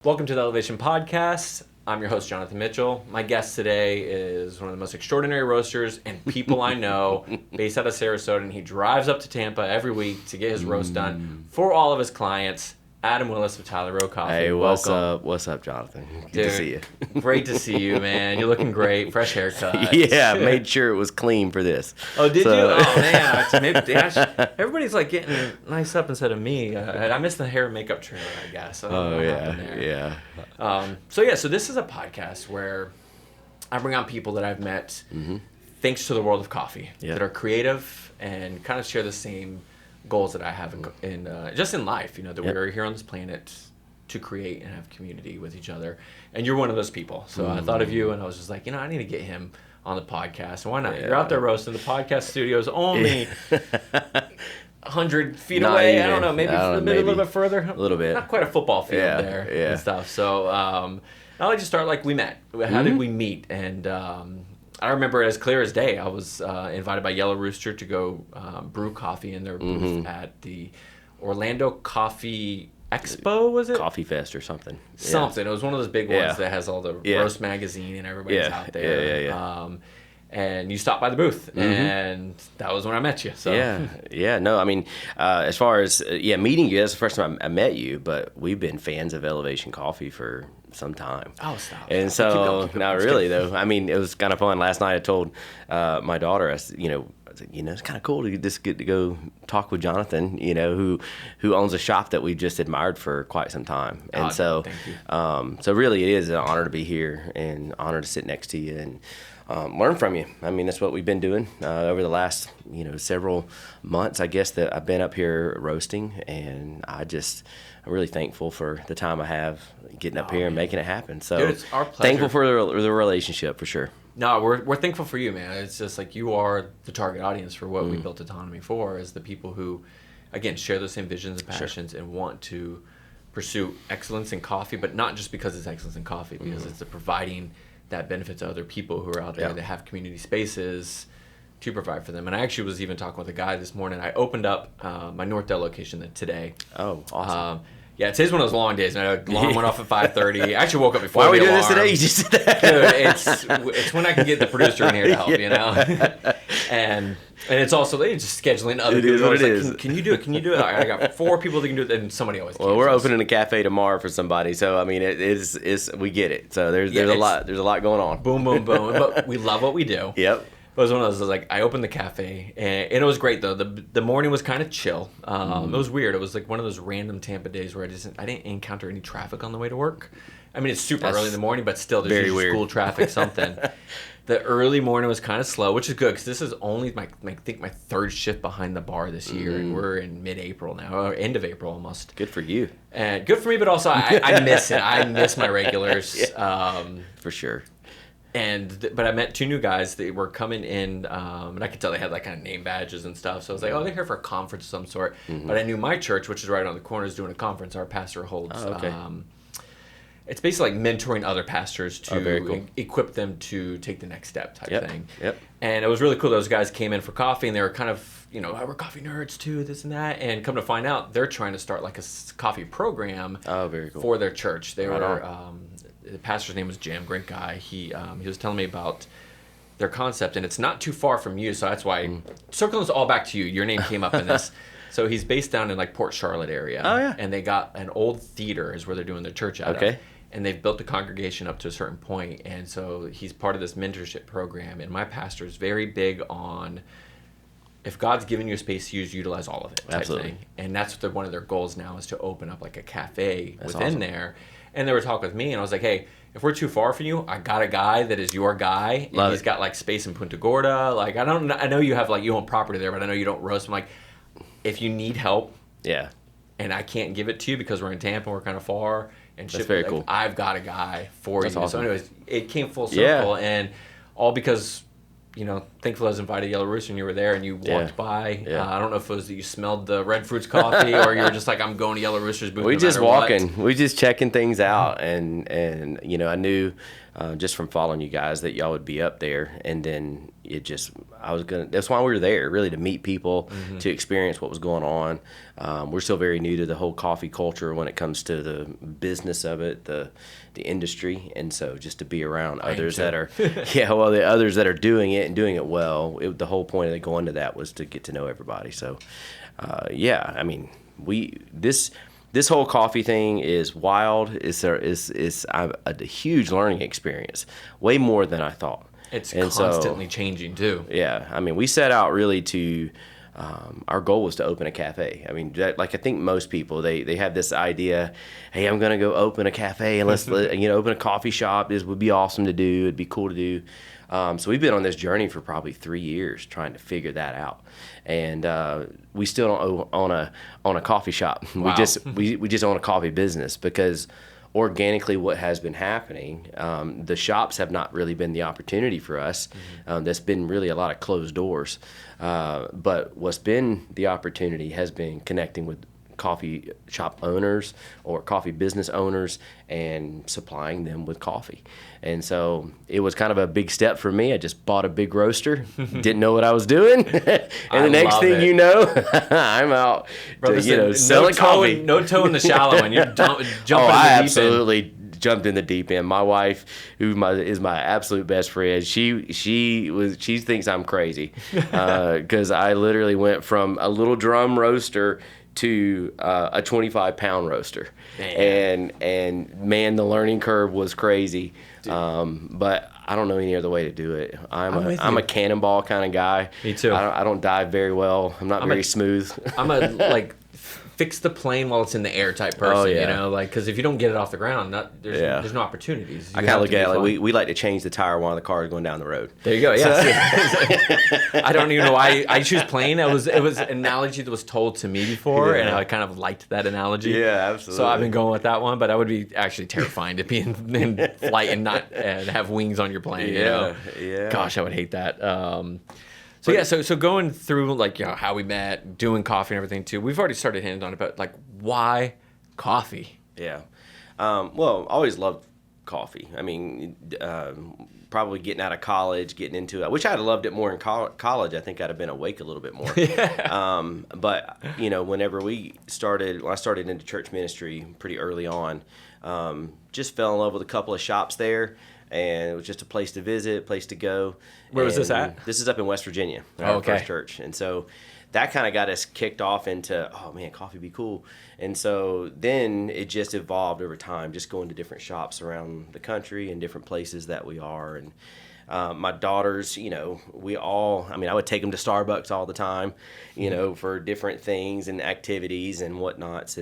Welcome to the Elevation Podcast. I'm your host, Jonathan Mitchell. My guest today is one of the most extraordinary roasters and people I know, based out of Sarasota, and he drives up to Tampa every week to get his roast done for all of his clients. Adam Willis of Tyler Row Coffee. Hey, welcome. up? What's up, Jonathan? Good to see you. Great to see you, man. You're looking great. Fresh haircut. Yeah, I made sure it was clean for this. Oh, did you? Oh, man. Everybody's like getting nice up instead of me. I missed the hair and makeup trailer, I guess. So Yeah. So this is a podcast where I bring on people that I've met thanks to the world of coffee that are creative and kind of share the same goals that I have in just in life, that we are here on this planet to create and have community with each other. And you're one of those people. So I thought of you and I was just like, I need to get him on the podcast. And why not? Yeah. You're out there roasting. The podcast studio is only 100 feet away. Even. I don't know, maybe a little bit further. A little bit. Not quite a football field there and stuff. So I'd like to start like we met. How did we meet? And I remember it as clear as day. I was invited by Yellow Rooster to go brew coffee in their booth at the Orlando Coffee Expo, was it? Coffee Fest or something. Something. It was one of those big ones that has all the Roast Magazine and everybody's out there. Yeah. And you stopped by the booth, and that was when I met you. So No, I mean, as far as meeting you, that's the first time I met you, but we've been fans of Elevation Coffee for some time. Oh, stop. And so, keep going. Really though, I mean, it was kind of fun. Last night I told my daughter, I said, it's kind of cool to just get to go talk with Jonathan, who owns a shop that we've just admired for quite some time. And so really it is an honor to be here and honor to sit next to you and learn from you. I mean, that's what we've been doing over the last, several months, I guess, that I've been up here roasting. And I'm really thankful for the time I have getting up here and making it happen. So dude, it's our pleasure. Thankful for the relationship for sure. No, we're thankful for you, man. It's just like you are the target audience for what we built Autonomy for, is the people who, again, share those same visions and passions and want to pursue excellence in coffee, but not just because it's excellence in coffee, because it's the providing that benefit to other people who are out there that have community spaces to provide for them. And I actually was even talking with a guy this morning. I opened up my Northdale location today. Oh, awesome. Today's one of those long days. And the alarm went off at 5:30. I actually woke up before Why are we doing alarm. this today? You just said that. Dude, it's when I can get the producer in here to help, and it's also just scheduling other people. It is. Like, can you do it? Can you do it? I got 4 people that can do it, and somebody always. Well, we're opening a cafe tomorrow for somebody, so I mean, it is we get it. So there's a lot going on. Boom, boom, boom. But we love what we do. Yep. It was one of those, like, I opened the cafe, and it was great, though. The morning was kind of chill. It was weird. It was like one of those random Tampa days where I didn't encounter any traffic on the way to work. I mean, it's super early in the morning, but still, there's usually school traffic, something. The early morning was kind of slow, which is good, because this is only, my 3rd shift behind the bar this year, and we're in mid-April now, or end of April almost. Good for you. And good for me, but also I miss it. I miss my regulars. For sure. But I met 2 new guys. They were coming in, and I could tell they had like kind of name badges and stuff. So I was like, they're here for a conference of some sort. But I knew my church, which is right on the corner, is doing a conference. Our pastor holds. Oh, okay. It's basically like mentoring other pastors to very cool. equip them to take the next step type thing. Yep. And it was really cool. Those guys came in for coffee, and they were kind of, we're coffee nerds too, this and that. And come to find out, they're trying to start like a coffee program very cool. for their church. They were. The pastor's name was Jim, great guy. He was telling me about their concept, and it's not too far from you, so that's why circling this all back to you. Your name came up in this. So he's based down in like Port Charlotte area. Oh yeah. And they got an old theater is where they're doing their church out of. And they've built the congregation up to a certain point, and so he's part of this mentorship program. And my pastor is very big on, if God's given you a space to use, utilize all of it. Absolutely. Thing. And that's what one of their goals now is to open up like a cafe within there. And they were talking with me, and I was like, hey, if we're too far from you, I got a guy that is your guy. And he's got like space in Punta Gorda. Like, I know you have like, you own property there, but I know you don't roast. I'm like, if you need help, and I can't give it to you because we're in Tampa, we're kind of far, and that's very cool. I've got a guy for you. Awesome. So anyways, it came full circle, and all because, thankfully I was invited to Yellow Rooster, and you were there, and you walked by. I don't know if it was that you smelled the Red Fruits coffee, or you were just like, I'm going to Yellow Rooster's booth. We just walking. We just checking things out, and I knew just from following you guys that y'all would be up there, and then that's why we were there, really, to meet people, to experience what was going on. We're still very new to the whole coffee culture when it comes to the business of it, the industry. And so just to be around others that are, the others that are doing it and doing it well, the whole point of going to that was to get to know everybody. So, I mean, this whole coffee thing is wild. It's a huge learning experience, way more than I thought. It's constantly changing too. Yeah, I mean, we set out really to. Our goal was to open a cafe. I mean, I think most people they have this idea, hey, I'm gonna go open a cafe and let's open a coffee shop. This would be awesome to do. It'd be cool to do. So we've been on this journey for probably 3 years trying to figure that out, and we still don't own a coffee shop. Wow. We just own a coffee business because organically what has been happening, the shops have not really been the opportunity for us. That's been really a lot of closed doors, but what's been the opportunity has been connecting with coffee shop owners or coffee business owners and supplying them with coffee. And so it was kind of a big step for me. I just bought a big roaster, didn't know what I was doing. And the next thing you know, I'm out selling coffee. No toe in the shallow end. You're jumping in the deep end. I absolutely jumped in the deep end. My wife, who is my absolute best friend, she thinks I'm crazy because I literally went from a little drum roaster to a 25-pound roaster. Damn. And man, the learning curve was crazy. But I don't know any other way to do it. I'm a cannonball kind of guy. Me too. I don't dive very well. I'm not very smooth. I'm a fix the plane while it's in the air type person, because if you don't get it off the ground, there's no opportunities. I kind of look at it like we like to change the tire of one of the cars going down the road. There you go. Yeah. I don't even know why I choose plane. It was an analogy that was told to me before, and I kind of liked that analogy. Yeah, absolutely. So I've been going with that one, but that would be actually terrifying to be in flight and not have wings on your plane. Yeah. Gosh, I would hate that. So going through how we met, doing coffee and everything too. We've already started hitting on it, but why coffee? Yeah, well, I always loved coffee. I mean, probably getting out of college, getting into it. I wish I'd have loved it more in college. I think I'd have been awake a little bit more. But whenever when I started into church ministry pretty early on, just fell in love with a couple of shops there. And it was just a place to visit, place to go. Where was this at? This is up in West Virginia, our first church. And so that kind of got us kicked off into, oh man, coffee would be cool. And so then it just evolved over time, just going to different shops around the country and different places that we are. And my daughters, I would take them to Starbucks all the time, for different things and activities and whatnots.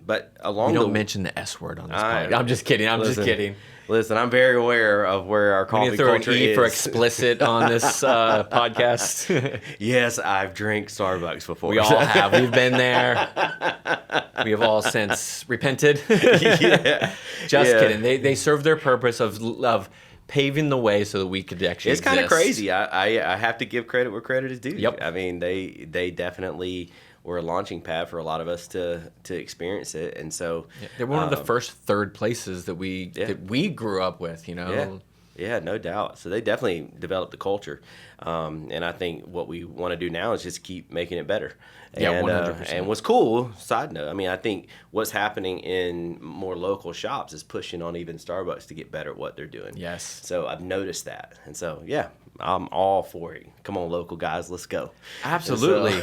But along don't mention the S word on this podcast. I'm just kidding. Just kidding. Listen, I'm very aware of where our coffee culture is. An E for explicit on this podcast. Yes, I've drank Starbucks before. We all have. We've been there. We have all since repented. Just kidding. They serve their purpose of paving the way so that we could actually exist. It's kind of crazy. I have to give credit where credit is due. Yep. I mean, they definitely were a launching pad for a lot of us to experience it, and so they're one of the first third places that we grew up with. Yeah, no doubt. So they definitely developed the culture, and I think what we want to do now is just keep making it better. And, 100%. And what's cool, side note, I think what's happening in more local shops is pushing on even Starbucks to get better at what they're doing. Yes. So I've noticed that, and so I'm all for it. Come on, local guys, let's go. Absolutely.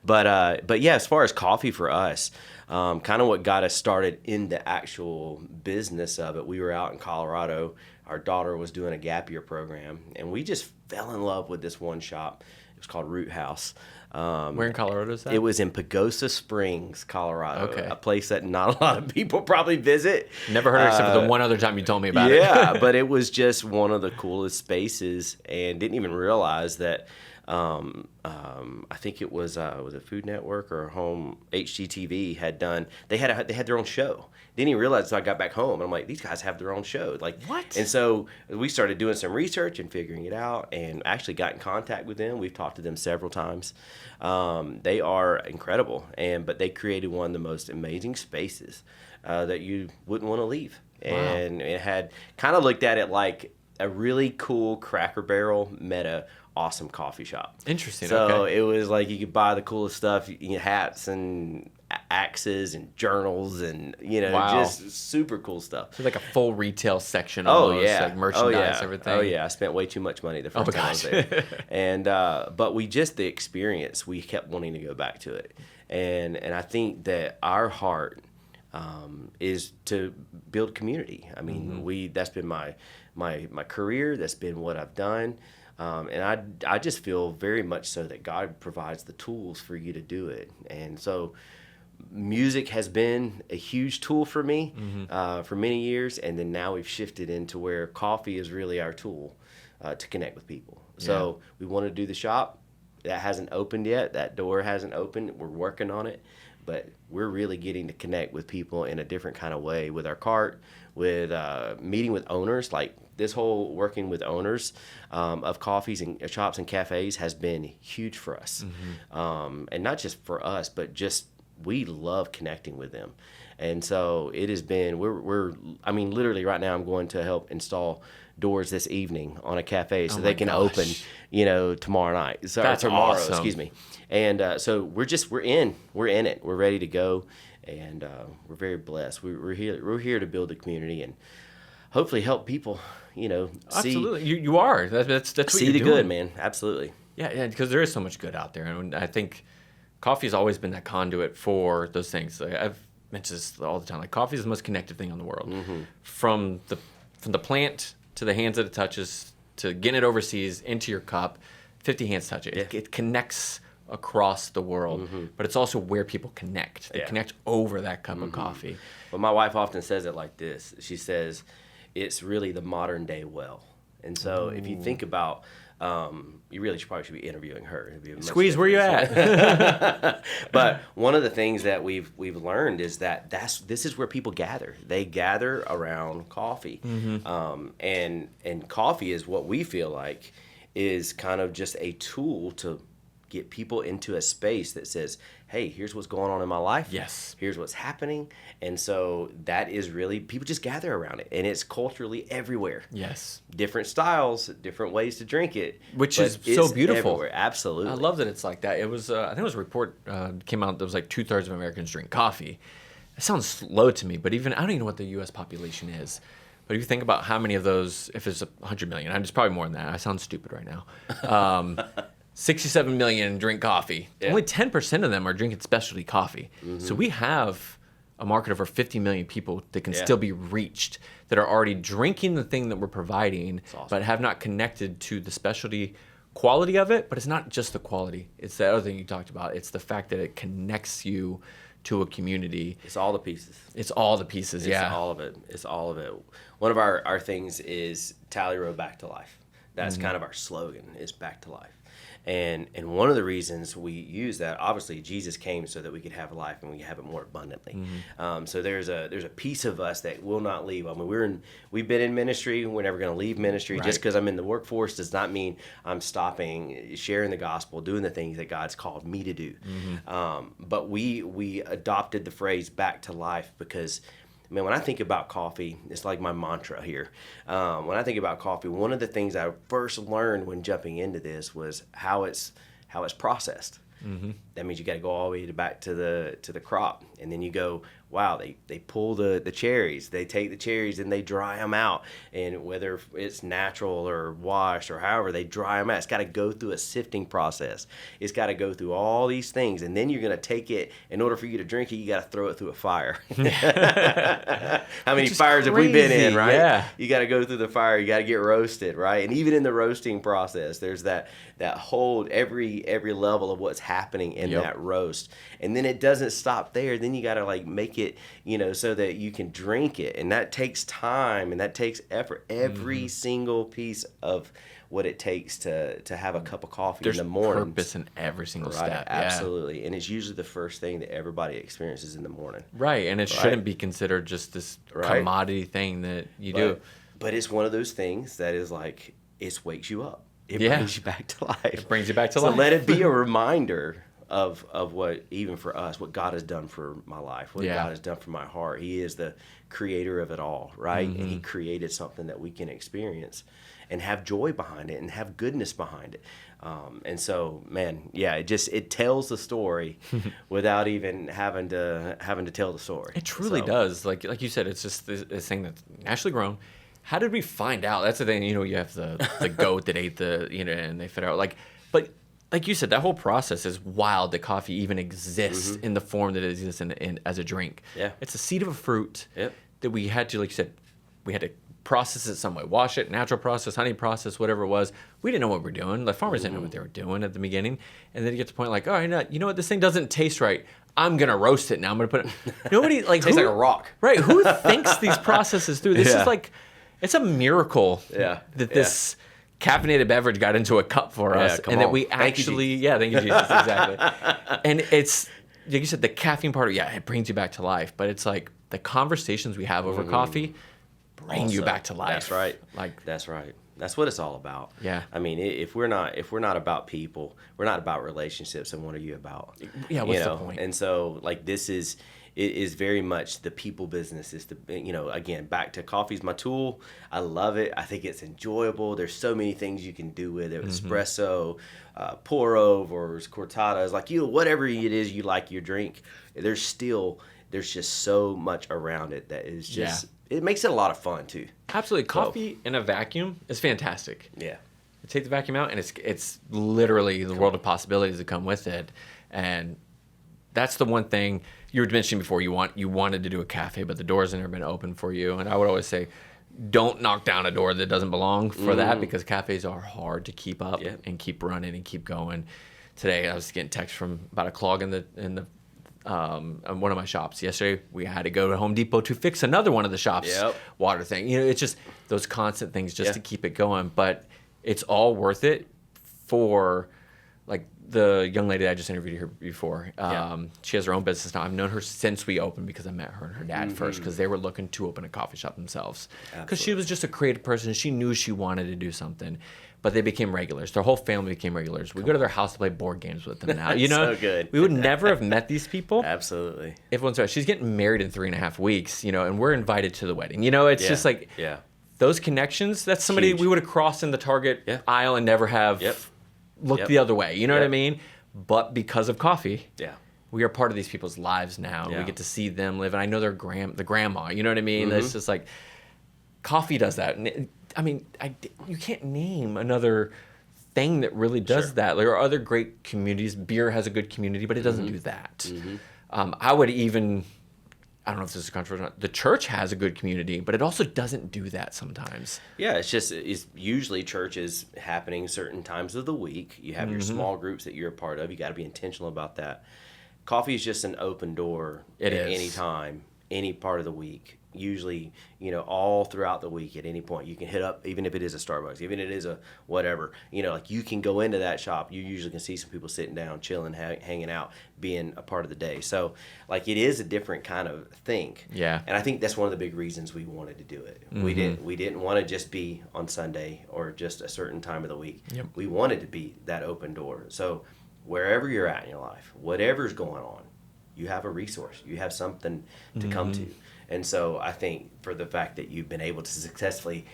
But yeah, as far as coffee for us, kind of what got us started in the actual business of it, we were out in Colorado. Our daughter was doing a gap year program, and we just fell in love with this one shop. It was called Root House. Where in Colorado is that? It was in Pagosa Springs, Colorado. Okay. A place that not a lot of people probably visit. Never heard of it except for the one other time you told me about it. Yeah, but it was just one of the coolest spaces, and didn't even realize that. I think it was a Food Network or Home HGTV had done. They had their own show. Didn't even realize until I got back home, and I'm like, these guys have their own show. Like what? And so we started doing some research and figuring it out, and actually got in contact with them. We've talked to them several times. They are incredible, but they created one of the most amazing spaces that you wouldn't want to leave. Wow. And it had kind of looked at it like a really cool Cracker Barrel met a awesome coffee shop. Interesting. So okay. it was like you could buy the coolest stuff, hats and axes and journals and Wow. just super cool stuff. So like a full retail section. Oh Almost, yeah, like merchandise, everything. Oh yeah, I spent way too much money the first time I was there, and but the experience, we kept wanting to go back to it, and I think that our heart is to build community. I mean, that's been my career. That's been what I've done. And I just feel very much so that God provides the tools for you to do it. And so music has been a huge tool for me for many years. And then now we've shifted into where coffee is really our tool to connect with people. So we want to do the shop. That hasn't opened yet. That door hasn't opened. We're working on it. But we're really getting to connect with people in a different kind of way with our cart, with meeting with owners. Like this whole working with owners of coffees and shops and cafes has been huge for us. And not just for us, but just we love connecting with them. And so it has been, I mean, literally right now I'm going to help install doors this evening on a cafe so they can open, tomorrow night. So That's tomorrow, awesome. excuse me. And so we're in it. We're ready to go. And we're very blessed. We're here to build a community and hopefully help people, Absolutely. You are. That's what see you're the doing. good, man. Absolutely. Yeah, because there is so much good out there. And I think coffee has always been that conduit for those things. Like I've mentioned this all the time. Like coffee is the most connected thing in the world. From the plant to the hands that it touches to getting it overseas into your cup, 50 hands touch it. It connects across the world, but it's also where people connect. They connect over that cup of coffee. But my wife often says it like this. She says, it's really the modern day well. And so if you think about, you really probably should be interviewing her. It'd be a much Squeeze, where you at? But one of the things that we've learned is that this is where people gather. They gather around coffee, and coffee is what we feel like is kind of just a tool to get people into a space that says, hey, here's what's going on in my life. Yes. Here's what's happening. And so that is really, people just gather around it. And it's culturally everywhere. Yes. Different styles, different ways to drink it. Which but is so beautiful. Everywhere. Absolutely. I love that it's like that. It was, I think it was a report came out that was like 2/3 of Americans drink coffee. It sounds low to me, but even, I don't even know what the U.S. population is. But if you think about how many of those, if it's 100 million, it's probably more than that. I sound stupid right now. 67 million drink coffee. Yeah. Only 10% of them are drinking specialty coffee. So we have a market of over 50 million people that can still be reached, that are already drinking the thing that we're providing, awesome, but have not connected to the specialty quality of it. But it's not just the quality. It's the other thing you talked about. It's the fact that it connects you to a community. It's all the pieces. It's all the pieces, It's all of it. It's all of it. One of our things is Tally Road Back to Life. That's kind of our slogan, is back to life. And one of the reasons we use that, obviously, Jesus came so that we could have life and we have it more abundantly. So there's a piece of us that will not leave. I mean, we've been in ministry. We're never going to leave ministry. Right. Just because I'm in the workforce does not mean I'm stopping sharing the gospel, doing the things that God's called me to do. But we adopted the phrase "back to life" because, man, when I think about coffee, it's like my mantra here. When I think about coffee, one of the things I first learned when jumping into this was how it's processed. That means you got to go all the way back to the crop, and then you go, wow, they pull the cherries, they take the cherries and they dry them out, and whether it's natural or washed or however, they dry them out. It's got to go through a sifting process. It's got to go through all these things, and then you're going to take it. In order for you to drink it, you got to throw it through a fire. How many fires have we been in, right? Yeah. You got to go through the fire. You got to get roasted, right? And even in the roasting process, there's that whole every level of what's happening in that roast, and then it doesn't stop there. Then you got to make it, so that you can drink it, and that takes time and that takes effort. Every single piece of what it takes to have a cup of coffee in the morning. There's purpose in every single step. Absolutely. And it's usually the first thing that everybody experiences in the morning. Right, and it shouldn't be considered just this commodity thing that you do. But it's one of those things that is it wakes you up. It brings you back to life. It brings you back to life. So let it be a reminder of what, even for us, what God has done for my life, what God has done for my heart. He is the creator of it all, right? And he created something that we can experience and have joy behind it and have goodness behind it. And so, man, it tells the story without even having to tell the story. It truly does. Like you said, it's just this thing that's naturally grown. How did we find out? That's the thing. You have the goat that ate and they fed out. But like you said, that whole process is wild. That coffee even exists in the form that it exists in as a drink. Yeah, it's a seed of a fruit that we had to, like you said, we had to process it some way, wash it, natural process, honey process, whatever it was. We didn't know what we were doing. The farmers didn't know what they were doing at the beginning. And then you get to the point like, oh, you know what, this thing doesn't taste right. I'm going to roast it now. I'm going to put it. Nobody like tastes like a rock. Right. Who thinks these processes through? This is like, it's a miracle that this caffeinated beverage got into a cup for us. And that we actually, thank you, Jesus, exactly. And it's, like you said, the caffeine part, it brings you back to life. But it's like the conversations we have over coffee bring you back to life. That's right. That's right. That's what it's all about. Yeah. I mean, if we're not about people, we're not about relationships, then what are you about? Yeah. What's the point? And so, like, it is very much the people business. Is again, back to coffee's my tool. I love it. I think it's enjoyable. There's so many things you can do with it. Espresso, pour overs, cortadas, whatever it is you like your drink. There's just so much around it that is just. Yeah. It makes it a lot of fun too. Absolutely, coffee in a vacuum is fantastic. Yeah, you take the vacuum out, and it's literally the world of possibilities that come with it, and that's the one thing you were mentioning before. You wanted to do a cafe, but the doors have never been open for you. And I would always say, don't knock down a door that doesn't belong for that, because cafes are hard to keep up and keep running and keep going. Today, I was getting text from about a clog in the one of my shops. Yesterday, we had to go to Home Depot to fix another one of the shops' water thing. It's just those constant things just to keep it going. But it's all worth it for, like, the young lady that I just interviewed here before. She has her own business now. I've known her since we opened, because I met her and her dad first, because they were looking to open a coffee shop themselves. Because she was just a creative person. She knew she wanted to do something. But they became regulars. Their whole family became regulars. We go to their house to play board games with them now. So good. We would never have met these people. Absolutely. Everyone's right. She's getting married in 3.5 weeks, and we're invited to the wedding. It's just like those connections. That's somebody we would have crossed in the Target aisle and never have looked the other way. You know what I mean? But because of coffee, we are part of these people's lives now. We get to see them live. And I know the grandma. You know what I mean? It's just like coffee does that. And you can't name another thing that really does that. There are other great communities. Beer has a good community, but it doesn't do that. I would even, I don't know if this is controversial or not, the church has a good community, but it also doesn't do that sometimes. Yeah, it's usually churches happening certain times of the week. You have your small groups that you're a part of. You got to be intentional about that. Coffee is just an open door at any time, any part of the week. Usually, all throughout the week at any point, you can hit up, even if it is a Starbucks, even if it is a whatever, you can go into that shop. You usually can see some people sitting down, chilling, hanging out, being a part of the day. So, it is a different kind of thing. Yeah. And I think that's one of the big reasons we wanted to do it. We didn't want to just be on Sunday or just a certain time of the week. We wanted to be that open door. So, wherever you're at in your life, whatever's going on, you have a resource. You have something to come to. And so I think for the fact that you've been able to successfully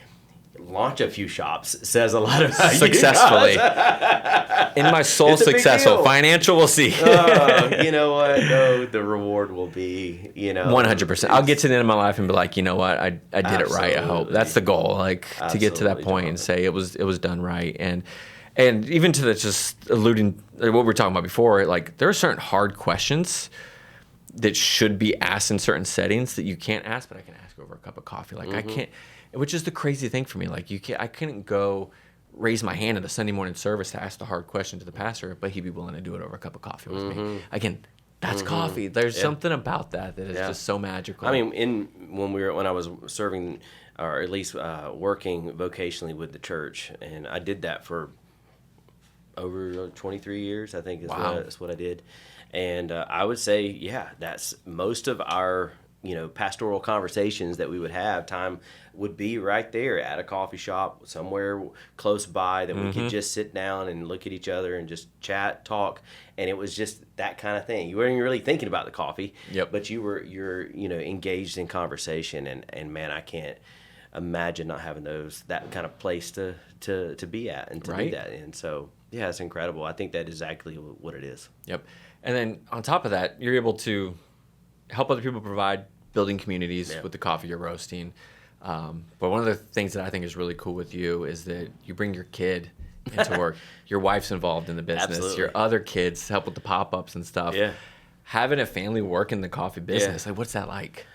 launch a few shops says a lot about successfully. In my soul, successful. Financial, we'll see. You know what? No, the reward will be, 100%. I'll get to the end of my life and be like, you know what? I did it right. I hope that's the goal. To get to that point and say it was done right. And even to the just alluding what we were talking about before, there are certain hard questions that should be asked in certain settings that you can't ask, but I can ask over a cup of coffee. I can't, which is the crazy thing for me. I couldn't go raise my hand at a Sunday morning service to ask the hard question to the pastor, but he'd be willing to do it over a cup of coffee with me. Again, that's coffee. There's something about that is just so magical. I mean, when I was serving, or at least working vocationally with the church, and I did that for over 23 years, I think is what I did. And I would say, that's most of our pastoral conversations that we would have, time would be right there at a coffee shop somewhere close by that we could just sit down and look at each other and just chat, talk. And it was just that kind of thing. You weren't really thinking about the coffee, but you're engaged in conversation. And man, I can't imagine not having that kind of place to be at and to do that. And so, yeah, it's incredible. I think that's exactly what it is. Yep. And then on top of that, you're able to help other people provide building communities with the coffee you're roasting. But one of the things that I think is really cool with you is that you bring your kid into work. Your wife's involved in the business. Absolutely. Your other kids help with the pop-ups and stuff. Yeah. Having a family work in the coffee business, like what's that like?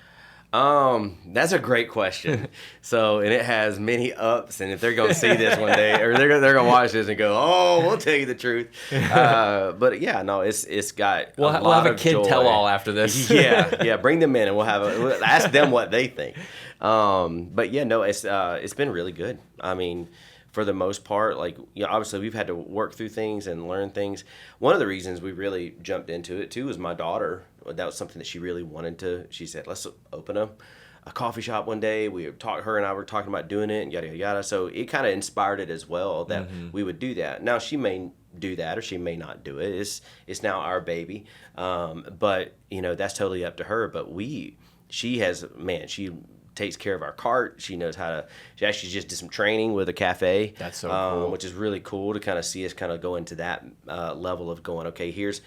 That's a great question. And it has many ups, and if they're going to see this one day, or they're going to watch this and go, "Oh, we'll tell you the truth." But yeah, no, it's got we'll have a kid joy. Tell all after this. yeah, bring them in and we'll ask them what they think. But yeah, no, it's been really good. I mean, for the most part, obviously we've had to work through things and learn things. One of the reasons we really jumped into it too was my daughter. That was something that she really wanted to. She said, "Let's open a coffee shop one day." Her and I were talking about doing it, and yada yada yada. So it kind of inspired it as well that we would do that. Now she may do that or she may not do it. It's now our baby, but that's totally up to her. But she takes care of our cart. She knows how to. She actually just did some training with a cafe. That's so cool. Which is really cool to kind of see us kind of go into that level of going, okay, here's,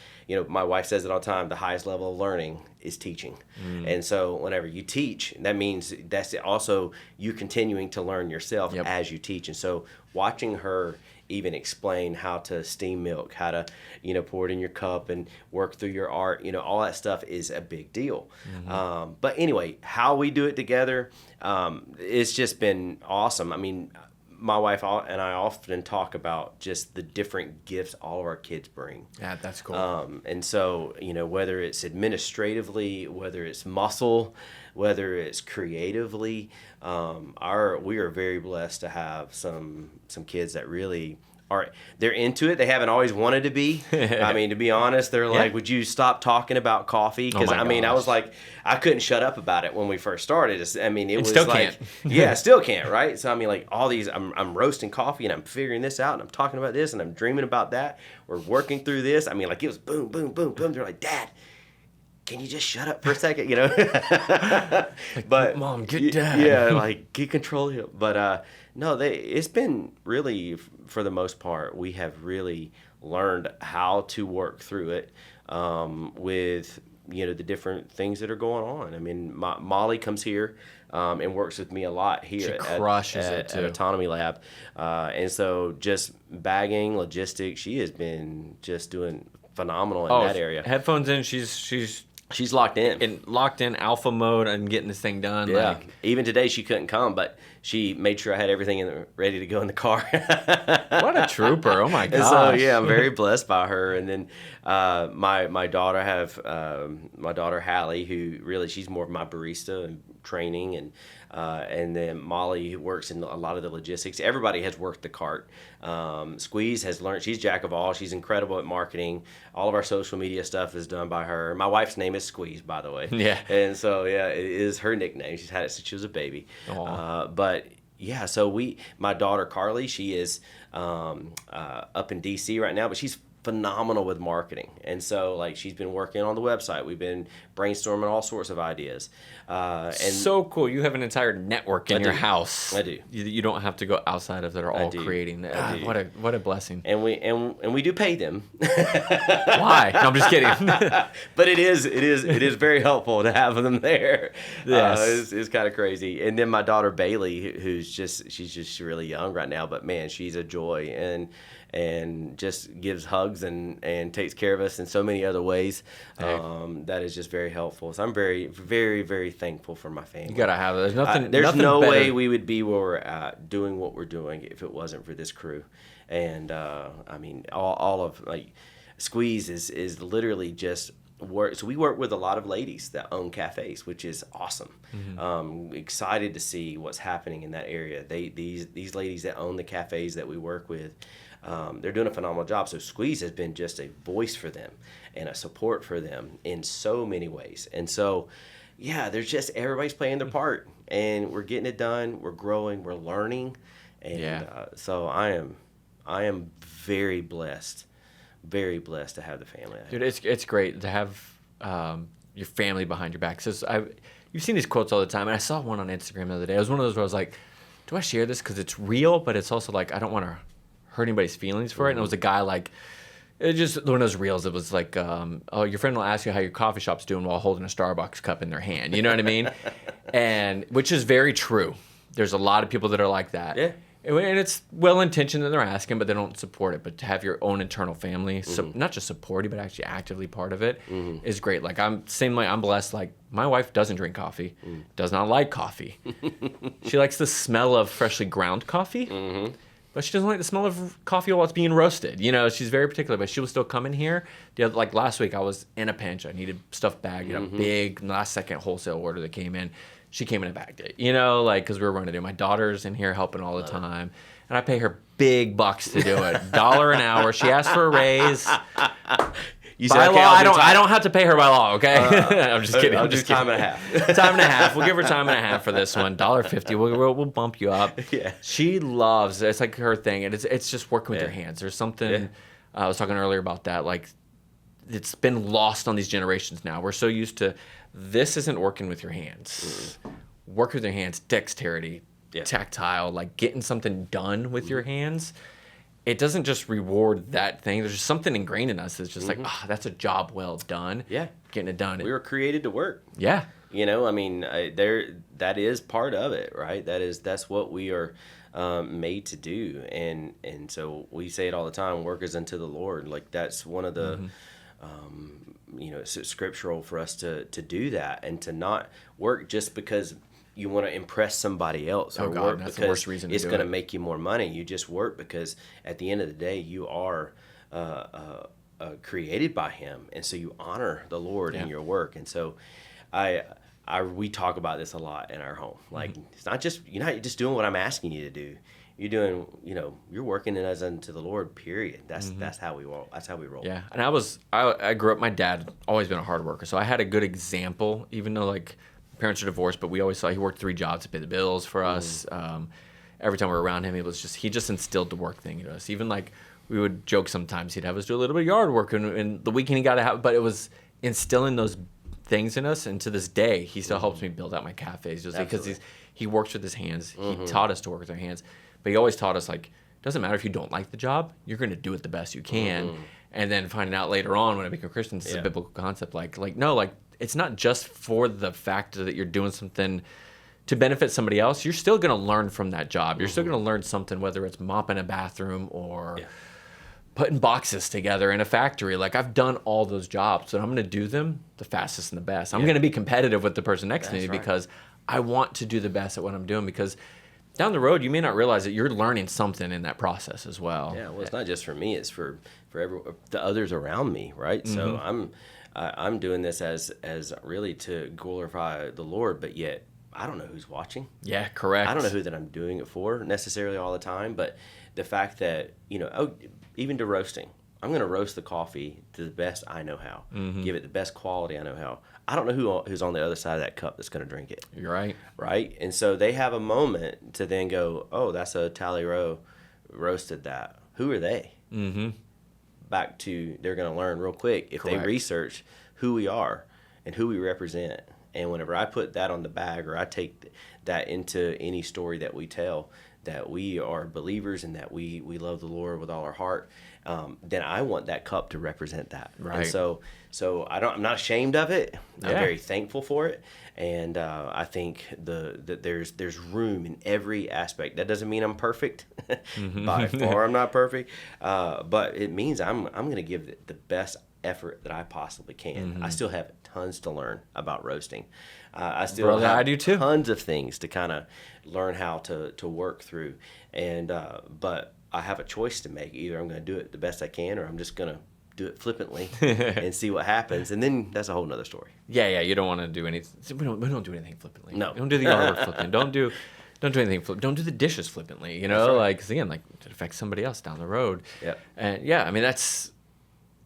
my wife says it all the time, the highest level of learning is teaching. And so whenever you teach, that means that's also you continuing to learn yourself as you teach. And so watching her even explain how to steam milk, how to, pour it in your cup and work through your art, all that stuff is a big deal. But anyway, how we do it together, it's just been awesome. I mean, my wife and I often talk about just the different gifts all of our kids bring. Yeah, that's cool. And so, whether it's administratively, whether it's muscle, whether it's creatively, we are very blessed to have some kids that really they're into it. They haven't always wanted to be. I mean, to be honest, they're like, "Would you stop talking about coffee?" Because I was like, I couldn't shut up about it when we first started. It was still like, can't. I still can't, right? So I mean, like all these, I'm roasting coffee and I'm figuring this out and I'm talking about this and I'm dreaming about that. We're working through this. I mean, like it was boom, boom, boom, boom. They're like, "Dad, can you just shut up for a second?" But Mom, get down. Yeah, like get control of it. But no, it's been really, for the most part, we have really learned how to work through it with the different things that are going on. I mean, Molly comes here and works with me a lot here at Autonomy Lab, and so just bagging, logistics. She has been just doing phenomenal in that area. Headphones in, she's locked in. Locked in alpha mode and getting this thing done. Yeah. Even today she couldn't come, but she made sure I had everything ready to go in the car. What a trooper! Oh my gosh! And so yeah, I'm very blessed by her. And then my daughter Hallie, who really she's more of my barista and training, and then Molly, who works in a lot of the logistics. Everybody has worked the cart. Squeeze has learned. She's jack of all. She's incredible at marketing. All of our social media stuff is done by her. My wife's name is Squeeze, by the way. Yeah. And so yeah, it is her nickname. She's had it since she was a baby. But yeah, so my daughter Carly, she is up in DC right now, but she's phenomenal with marketing. And so like she's been working on the website. We've been brainstorming all sorts of ideas. And so cool. You have an entire network in your house. I do. You don't have to go outside of that are all creating. What a blessing. And we do pay them. Why? No, I'm just kidding. But it is very helpful to have them there. Yes. It's kind of crazy. And then my daughter Bailey, she's just really young right now, but man, she's a joy and just gives hugs and takes care of us in so many other ways. That is just very helpful. So I'm very, very, very thankful for my family. You gotta have it. There's nothing. There's no better. way we would be where we're at doing what we're doing if it wasn't for this crew. And I mean, all of like Squeeze is literally just work. So we work with a lot of ladies that own cafes, which is awesome. Excited to see what's happening in that area. These ladies that own the cafes that we work with. They're doing a phenomenal job. So Squeeze has been just a voice for them and a support for them in so many ways. And so, yeah, there's just everybody's playing their part, and we're getting it done. We're growing. We're learning, and so I am very blessed to have the family. Dude, it's great to have your family behind your back. So you've seen these quotes all the time, and I saw one on Instagram the other day. It was one of those where I was like, do I share this because it's real, but it's also like I don't want to hurt anybody's feelings for it. And it was a guy like, it just one of those reels. It was like, oh, your friend will ask you how your coffee shop's doing while holding a Starbucks cup in their hand. You know what I mean? And which is very true. There's a lot of people that are like that. Yeah. And it's well-intentioned that they're asking, but they don't support it. But to have your own internal family, so not just support you, but actually actively part of it, is great. Like I'm blessed. Like my wife doesn't drink coffee, does not like coffee. She likes the smell of freshly ground coffee, but she doesn't like the smell of coffee while it's being roasted. You know, she's very particular, but she will still come in here. Like last week, I was in a pinch. I needed stuff bagged, a big last-second wholesale order that came in. She came in and bagged it, like, because we were running it. My daughter's in here helping all the time, and I pay her big bucks to do it, $1 an hour. She asked for a raise. You by law, I don't have to pay her by law, okay? I'm just kidding. I'll do time and a half. Time and a half. We'll give her time and a half for this one. $1.50. We'll bump you up. Yeah. She loves it. It's like her thing, and it's just working with your hands. There's something I was talking earlier about that, like it's been lost on these generations now. We're so used to this isn't working with your hands. Work with your hands, dexterity, tactile, like getting something done with your hands. It doesn't just reward that thing. There's just something ingrained in us that's just like, that's a job well done. Yeah. Getting it done. We were created to work. Yeah. I mean, that is part of it, right? That's what we are made to do. And so we say it all the time, work is unto the Lord. Like that's one of the, it's scriptural for us to do that and to not work just because you want to impress somebody else or work that's because the worst reason it's going to make you more money. You just work because at the end of the day, you are created by Him, and so you honor the Lord in your work. And so, we talk about this a lot in our home. Like it's not just you're not just doing what I'm asking you to do. You're doing, you're working it as unto the Lord. Period. That's how we roll. That's how we roll. Yeah, and I grew up. My dad always been a hard worker, so I had a good example. Even though like parents are divorced, but we always saw he worked 3 jobs to pay the bills for us. Every time we were around him, he just instilled the work thing into us. Even like we would joke sometimes he'd have us do a little bit of yard work, and the weekend he got to have, but it was instilling those things in us. And to this day, he still helps me build out my cafes just because he works with his hands. He taught us to work with our hands, but he always taught us like it doesn't matter if you don't like the job, you're going to do it the best you can. And then finding out later on when I became a Christian, this is a biblical concept. Like no, like it's not just for the fact that you're doing something to benefit somebody else. You're still going to learn from that job. You're still going to learn something, whether it's mopping a bathroom or putting boxes together in a factory. Like I've done all those jobs, so I'm going to do them the fastest and the best. I'm going to be competitive with the person next to me because I want to do the best at what I'm doing, because down the road, you may not realize that you're learning something in that process as well. Yeah, well, it's not just for me; it's for the others around me, right? So I'm doing this as really to glorify the Lord, but yet I don't know who's watching. Yeah, correct. I don't know who that I'm doing it for necessarily all the time, but the fact that even to roasting, I'm going to roast the coffee to the best I know how, give it the best quality I know how. I don't know who's on the other side of that cup that's going to drink it. You're right. Right? And so they have a moment to then go, oh, that's a Tally Row roasted that. Who are they? Back to, they're going to learn real quick if they research who we are and who we represent. And whenever I put that on the bag, or I take that into any story that we tell, that we are believers and that we love the Lord with all our heart, then I want that cup to represent that. Right. And so I'm not ashamed of it. I'm very thankful for it, and I think that there's room in every aspect. That doesn't mean I'm perfect. By far, I'm not perfect, but it means I'm going to give it the best effort that I possibly can. I still have tons to learn about roasting. I still have I do too. Tons of things to kind of learn how to work through, and but I have a choice to make. Either I'm going to do it the best I can, or I'm just going to do it flippantly and see what happens, and then that's a whole nother story. Yeah, you don't want to do anything. We don't do anything flippantly. No, we don't do the yard work flippantly. Don't do anything flippantly. Don't do the dishes flippantly. Like, 'cause again, like it affects somebody else down the road. Yeah, and I mean that's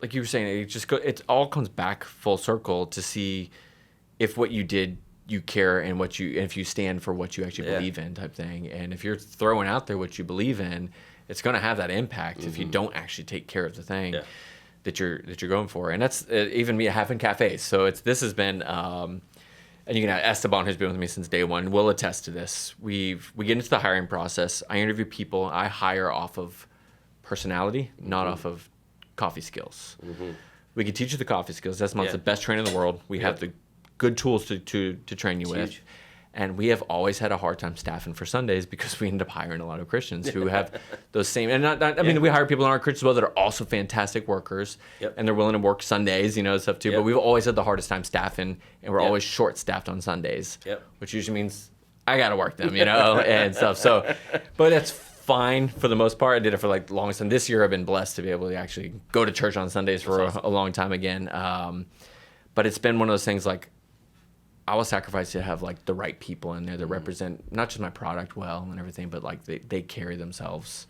like you were saying. It all comes back full circle to see if what you did, you care, and if you stand for what you actually believe in, type thing. And if you're throwing out there what you believe in, it's going to have that impact if you don't actually take care of the thing that you're going for. And that's even me having cafes. So this has been, and you can Esteban, who's been with me since day one, will attest to this. We get into the hiring process. I interview people. I hire off of personality, not off of coffee skills. We can teach you the coffee skills. Esteban's the best trainer in the world. We have the good tools to train you with. And we have always had a hard time staffing for Sundays because we end up hiring a lot of Christians who have those same, and I mean, we hire people in our Christians as well that are also fantastic workers, and they're willing to work Sundays, stuff too. But we've always had the hardest time staffing, and we're always short-staffed on Sundays, which usually means I got to work them, and stuff. So, but that's fine for the most part. I did it for like the longest time. This year I've been blessed to be able to actually go to church on Sundays for a long time again. But it's been one of those things like, I will sacrifice to have like the right people in there that represent not just my product well and everything, but like they carry themselves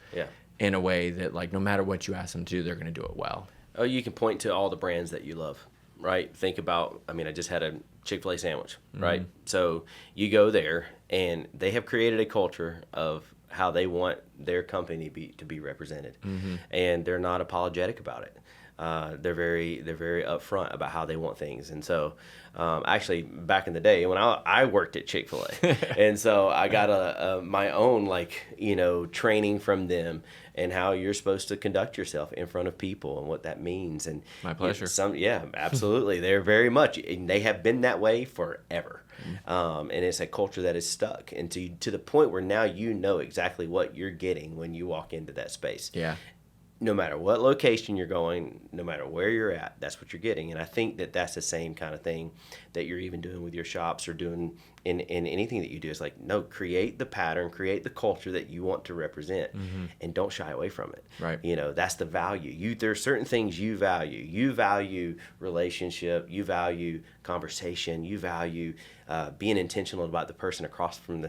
in a way that like no matter what you ask them to do, they're going to do it well. Oh, you can point to all the brands that you love, right? Think about, I mean, I just had a Chick-fil-A sandwich, right? So you go there and they have created a culture of how they want their company to be represented, and they're not apologetic about it. They're very upfront about how they want things. And so actually back in the day when I worked at Chick-fil-A and so I got my own training from them and how you're supposed to conduct yourself in front of people and what that means. And my pleasure. Absolutely. They're very much, and they have been that way forever. And it's a culture that is stuck, and to the point where now exactly what you're getting when you walk into that space. No matter what location you're going, no matter where you're at, that's what you're getting. And I think that that's the same kind of thing that you're even doing with your shops or doing in anything that you do. It's like, no, create the pattern, create the culture that you want to represent, and don't shy away from it. Right. That's the value. There are certain things you value. You value relationship. You value conversation. You value being intentional about the person across from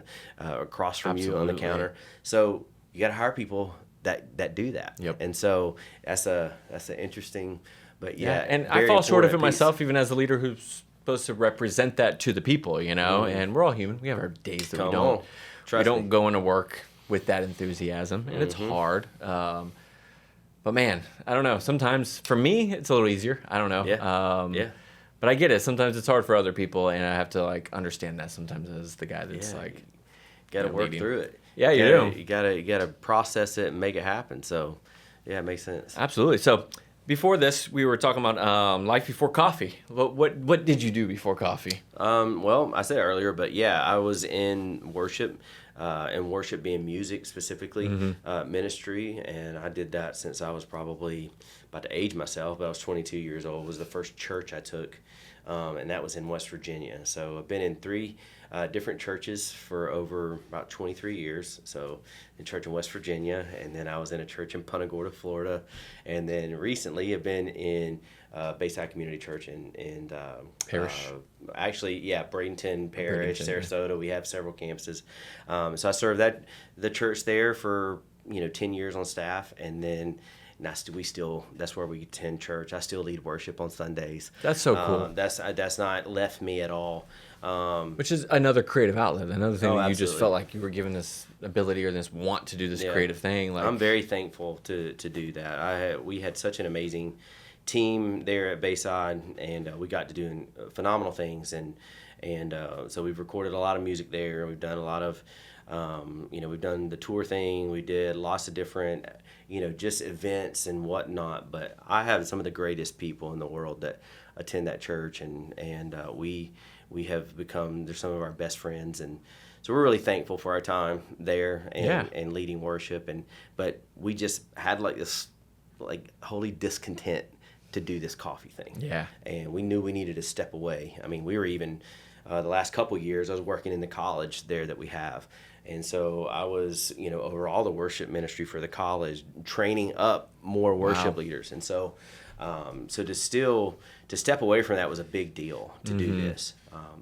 you on the counter. So you got to hire people that do that. And so that's an interesting, but and I fall short of it myself, even as a leader who's supposed to represent that to the people, and we're all human. We have our days that we don't go into work with that enthusiasm, and it's hard. But man, I don't know. Sometimes for me, it's a little easier. I don't know. But I get it. Sometimes it's hard for other people, and I have to understand that sometimes as the guy that's got to work through it. Yeah, you do. You gotta process it and make it happen. So, it makes sense. Absolutely. So, before this, we were talking about life before coffee. What did you do before coffee? Well, I said earlier, but I was in worship, and worship being music specifically, ministry, and I did that since I was probably about to age myself. But I was 22 years old. It was the first church I took, and that was in West Virginia. So I've been in 3 different churches for over about 23 years. So in church in West Virginia, and then I was in a church in Punta Gorda, Florida, and then recently I've been in Bayside Community Church in Parish. Bradenton Parish, Sarasota. We have several campuses. So I served the church there for 10 years on staff, and then that's where we attend church. I still lead worship on Sundays. That's so cool. That's not left me at all. Which is another creative outlet. Another thing that you just felt like you were given this ability or this want to do this creative thing. I'm very thankful to do that. We had such an amazing team there at Bayside, and we got to do phenomenal things. And so we've recorded a lot of music there. We've done a lot of, we've done the tour thing. We did lots of different, just events and whatnot. But I have some of the greatest people in the world that attend that church, and we have become, they're some of our best friends, and so we're really thankful for our time there and leading worship, but we just had this holy discontent to do this coffee thing. And we knew we needed to step away. I mean, we were even the last couple years I was working in the college there that we have, and so I was over all the worship ministry for the college, training up more worship leaders, and so to step away from that was a big deal to do this.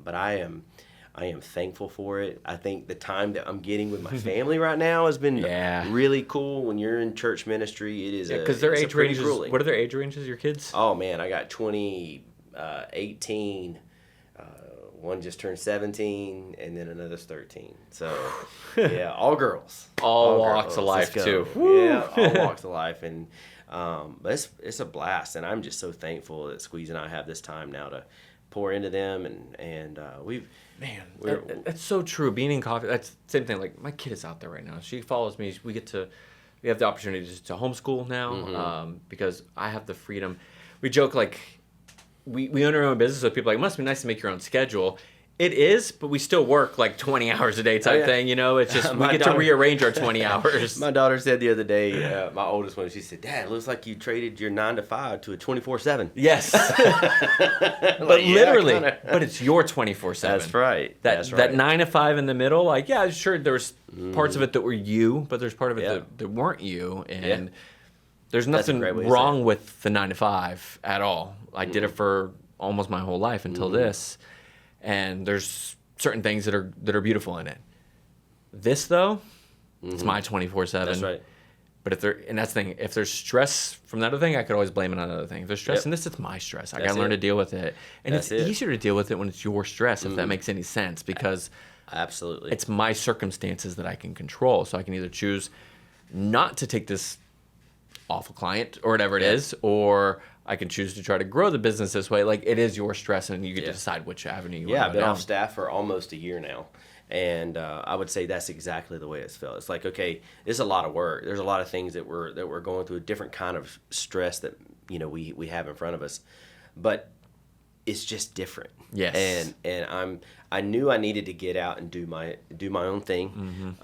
But I am thankful for it. I think the time that I'm getting with my family right now has been really cool. When you're in church ministry, it is because their age ranges. What are their age ranges? Your kids? Oh man, I got 20, 18. One just turned 17, and then another's 13. So, yeah, all girls. All walks girls. of life, too. Yeah, all walks of life. And but it's a blast, and I'm just so thankful that Squeeze and I have this time now to pour into them, and we've... Man, that's so true. Being in coffee, that's the same thing. Like, my kid is out there right now. She follows me. We have the opportunity to homeschool now because I have the freedom. We joke, like, we own our own business, so people are like, it must be nice to make your own schedule. It is, but we still work like 20 hours a day type thing, you know? It's just, we get to rearrange our 20 hours. My daughter said the other day, my oldest one, she said, Dad, it looks like you traded your 9 to 5 to a 24/7. Yes. But literally, but it's your 24/7. That's right. That 9 to 5 in the middle, like, yeah, sure, there's parts of it that were you, but there's part of it that weren't you. And there's nothing wrong with the 9 to 5 at all. I did it for almost my whole life until this. And there's certain things that are beautiful in it. This, though, it's my 24/7. That's right. But that's the thing. If there's stress from that other thing, I could always blame it on another thing. If there's stress in this, it's my stress. I got to learn to deal with it. And it's easier to deal with it when it's your stress, if that makes any sense, because absolutely, it's my circumstances that I can control. So I can either choose not to take this awful client or whatever it is, or I can choose to try to grow the business this way. Like, it is your stress, and you get to decide which avenue you want to go down. I've been off staff for almost a year now, and I would say that's exactly the way it's felt. It's like, okay, it's a lot of work. There's a lot of things that we're going through, a different kind of stress that we have in front of us, but it's just different. Yes. And I knew I needed to get out and do my own thing,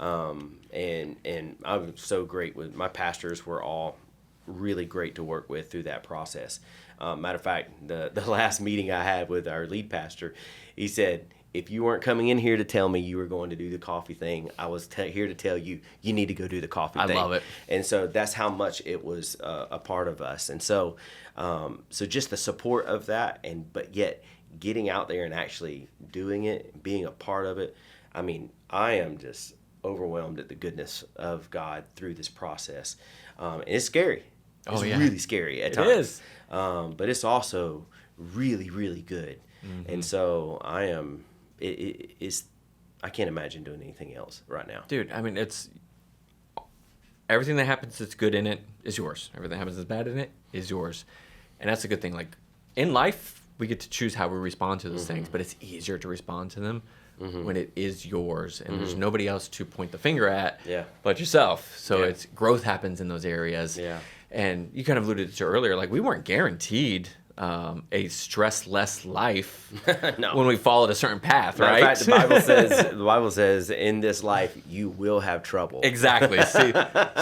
and I was so great with my pastors. Were all really great to work with through that process. Matter of fact, the last meeting I had with our lead pastor, he said, if you weren't coming in here to tell me you were going to do the coffee thing, I was here to tell you need to go do the coffee thing. I love it. And so that's how much it was a part of us. And so so just the support of that, but yet getting out there and actually doing it, being a part of it. I mean, I am just overwhelmed at the goodness of God through this process. And it's scary. It's really scary at times. It is. But it's also really, really good. And so I am, I can't imagine doing anything else right now. Dude, I mean, it's, everything that happens that's good in it is yours. Everything that happens that's bad in it is yours. And that's a good thing. Like, in life, we get to choose how we respond to those things, but it's easier to respond to them when it is yours, and there's nobody else to point the finger at but yourself. So it's growth happens in those areas. And you kind of alluded to earlier, like, we weren't guaranteed a stress-less life when we followed a certain path, right? In fact, the Bible says, in this life you will have trouble. Exactly. See,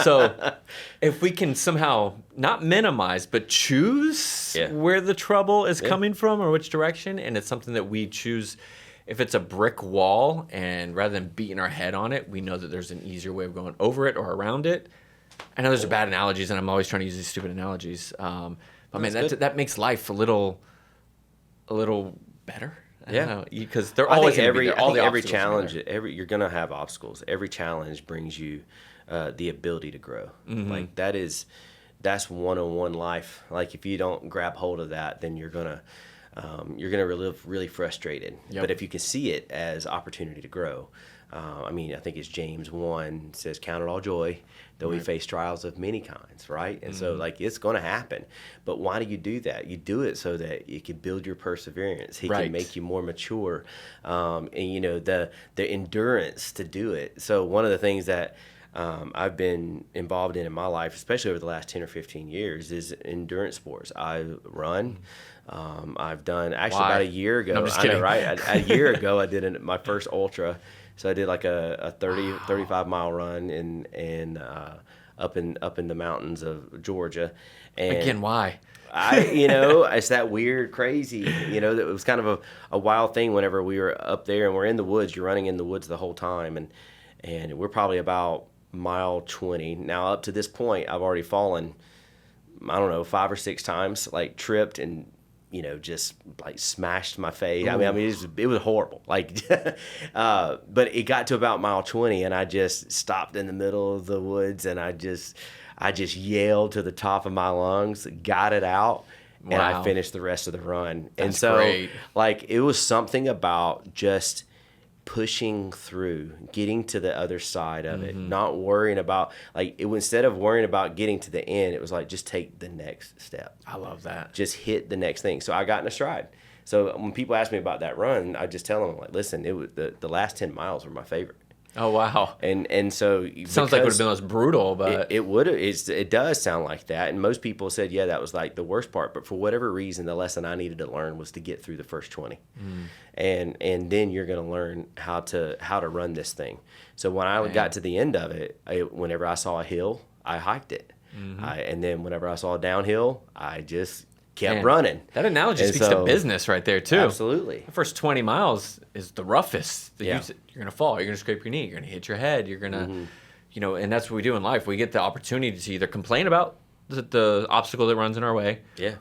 so if we can somehow not minimize, but choose where the trouble is coming from or which direction, and it's something that we choose. If it's a brick wall, and rather than beating our head on it, we know that there's an easier way of going over it or around it. I know those are bad analogies, and I'm always trying to use these stupid analogies. But man, that makes life a little better. I don't know, because they're always every challenge. You're gonna have obstacles. Every challenge brings you the ability to grow. Like that's one-on-one life. Like, if you don't grab hold of that, then you're gonna live really frustrated. But if you can see it as opportunity to grow, I mean, I think it's James 1 says, count it all joy, though we face trials of many kinds, right? And so, like, it's going to happen. But why do you do that? You do it so that it can build your perseverance. He can make you more mature, and, the endurance to do it. So one of the things that I've been involved in my life, especially over the last 10 or 15 years, is endurance sports. I run. I've done, actually, about a year ago. No, I'm just kidding. I know, right? A year ago, I did my first ultra. So I did like a 35 mile run in up in the mountains of Georgia. And again, why? It's that weird, crazy, that it was kind of a wild thing whenever we were up there and we're in the woods. You're running in the woods the whole time, and we're probably about mile 20. Now, up to this point, I've already fallen, I don't know, 5 or 6 times, like tripped and just like smashed my face. I mean, it was horrible. Like, but it got to about mile 20, and I just stopped in the middle of the woods, and I just yelled to the top of my lungs, got it out, and I finished the rest of the run. That's and so, great. like, it was something about just pushing through, getting to the other side of it, not worrying about, like, instead of worrying about getting to the end, it was like, just take the next step. I love that. Just hit the next thing. So I got in a stride. So when people ask me about that run, I just tell them, like, listen, it was the last 10 miles were my favorite. Oh, wow. And so sounds like it would have been less brutal, but it would. It does sound like that. And most people said, yeah, that was like the worst part. But for whatever reason, the lesson I needed to learn was to get through the first 20, and then you're going to learn how to run this thing. So when I got to the end of it, whenever I saw a hill, I hiked it, and then whenever I saw a downhill, I just kept running. That analogy speaks to business right there, too. Absolutely. The first 20 miles is the roughest. You're going to fall. You're going to scrape your knee. You're going to hit your head. You're going to, and that's what we do in life. We get the opportunity to either complain about the obstacle that runs in our way. Yeah.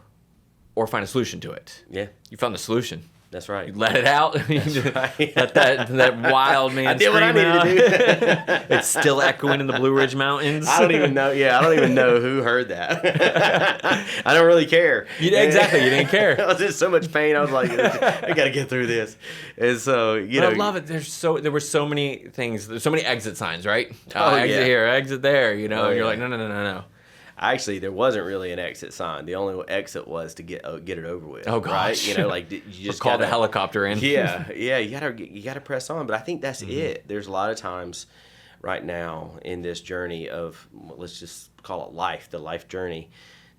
Or find a solution to it. Yeah. You found the solution. That's right. You let it out. That's right. let that wild man I did what I needed out. to do. It's still echoing in the Blue Ridge Mountains. I don't even know. Yeah, I don't even know who heard that. I don't really care. Exactly. You didn't care. I was in so much pain. I was like, I got to get through this. And so, I love it. There were so many things. There's so many exit signs, right? Exit here, exit there. And you're like, no. Actually, there wasn't really an exit sign. The only exit was to get it over with. Oh gosh, right? Like you just call the helicopter in. Yeah. You gotta press on. But I think that's it. There's a lot of times right now in this journey of, let's just call it life, the life journey.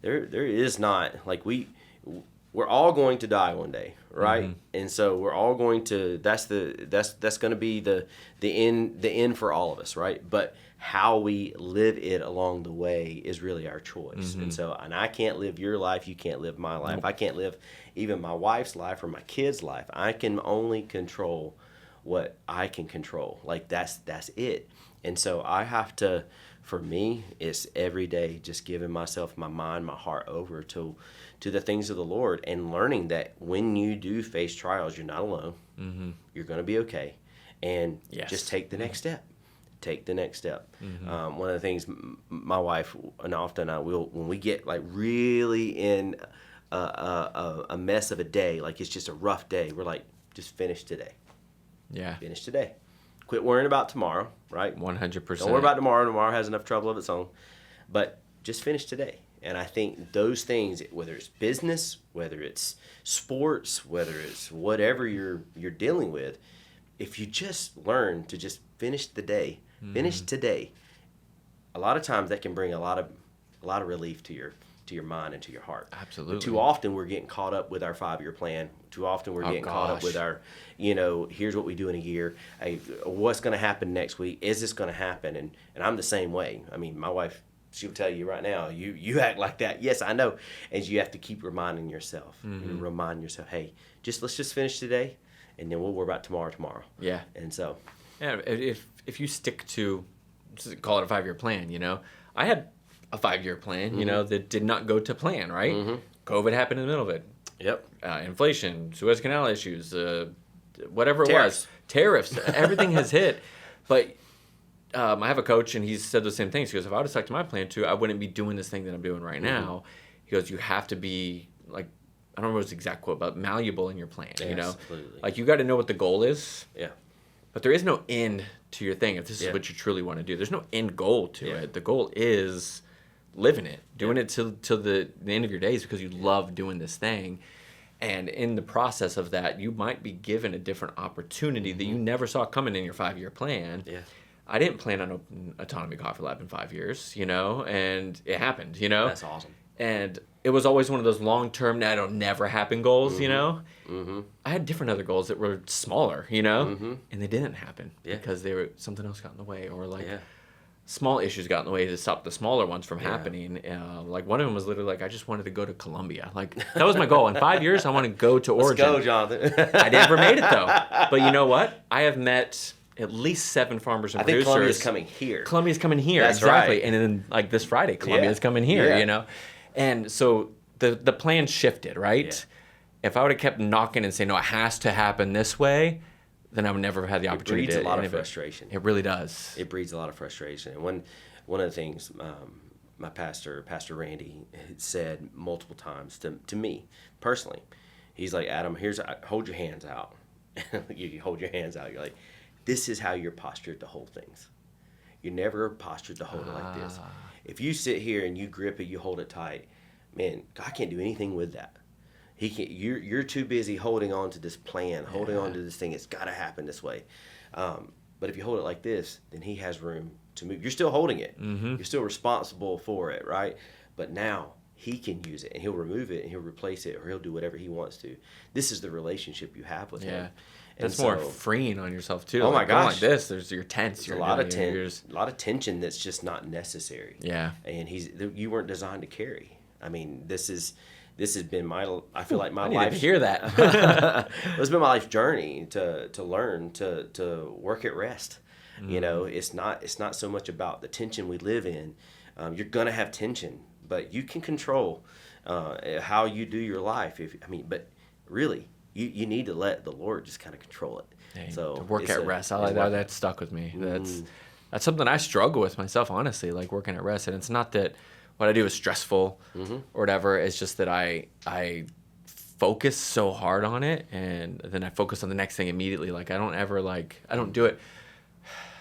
There is not, like, we're all going to die one day, right? And so we're all going to. That's going to be the end for all of us, right? But how we live it along the way is really our choice. And I can't live your life. You can't live my life. I can't live even my wife's life or my kid's life. I can only control what I can control. Like, that's it. And so I have to, for me, it's every day just giving myself, my mind, my heart over to the things of the Lord, and learning that when you do face trials, you're not alone. You're going to be okay. And just take the next step. Take the next step. One of the things my wife and often I will, when we get like really in a mess of a day, like it's just a rough day, we're like, just finish today. Yeah. Finish today. Quit worrying about tomorrow, right? 100%. Don't worry about tomorrow. Tomorrow has enough trouble of its own. But just finish today. And I think those things, whether it's business, whether it's sports, whether it's whatever you're dealing with, if you just learn to just finish the day, finish today, a lot of times that can bring a lot of relief to your mind and to your heart. Absolutely. But too often we're getting caught up with our 5-year plan. Too often we're getting caught up with our, here's what we do in a year. Hey, what's going to happen next week? Is this going to happen? And I'm the same way. I mean, my wife, she'll tell you right now, you act like that. Yes, I know. And you have to keep reminding yourself. Remind yourself, hey, let's just finish today, and then we'll worry about tomorrow. Yeah. And so. Yeah, if you stick to, call it a 5-year plan, I had a 5-year plan, that did not go to plan, right? COVID happened in the middle of it. Yep. Inflation, Suez Canal issues, whatever it was. Tariffs. Everything has hit. But I have a coach, and he said the same things. He goes, if I would have stuck to my plan too, I wouldn't be doing this thing that I'm doing right now. He goes, you have to be, like, I don't remember his exact quote, but malleable in your plan, Absolutely. Like, you got to know what the goal is. Yeah. But there is no end to your thing if this is what you truly want to do. There's no end goal to it. The goal is living it, doing it till the end of your days because you love doing this thing. And in the process of that, you might be given a different opportunity that you never saw coming in your 5-year plan. Yeah. I didn't plan on opening Autonomy Coffee Lab in 5 years, and it happened, That's awesome. And it was always one of those long-term, that'll never happen goals, I had different other goals that were smaller, and they didn't happen because something else got in the way, or small issues got in the way to stop the smaller ones from happening. Like one of them was literally like, I just wanted to go to Colombia. Like that was my goal. In 5 years, I want to go to Origin. Let's go, Jonathan. I never made it though. But you know what? I have met at least 7 farmers and producers. I think Colombia's coming here. Colombia's coming here, That's exactly. right. And then like this Friday, Colombia's coming here, And so the plan shifted, right? Yeah. If I would have kept knocking and saying, no, it has to happen this way, then I would never have had the opportunity to. It breeds a lot of frustration. It really does. It breeds a lot of frustration. And one of the things my pastor, Pastor Randy, had said multiple times to me personally. He's like, Adam, hold your hands out. You hold your hands out. You're like, this is how you're postured to hold things. You're never postured to hold it like this. If you sit here and you grip it, you hold it tight, man, God can't do anything with that. He can't. You're too busy holding on to this plan, holding on to this thing. It's got to happen this way. But if you hold it like this, then He has room to move. You're still holding it. Mm-hmm. You're still responsible for it, right? But now He can use it, and He'll remove it, and He'll replace it, or He'll do whatever He wants to. This is the relationship you have with Him. And it's more freeing on yourself too. Oh my gosh! Like this, you're tense. There's a lot of tension that's just not necessary. Yeah. And you weren't designed to carry. I mean, this has been I feel like my life. I needed to hear that. It's been my life's journey to learn to work at rest. You know, it's not so much about the tension we live in. You're gonna have tension, but you can control how you do your life. But really, you need to let the Lord just kind of control it. Dang, so to work at rest, I like that. That stuck with me. That's something I struggle with myself, honestly. Like working at rest, and it's not that what I do is stressful or whatever. It's just that I focus so hard on it, and then I focus on the next thing immediately. Like I don't do it.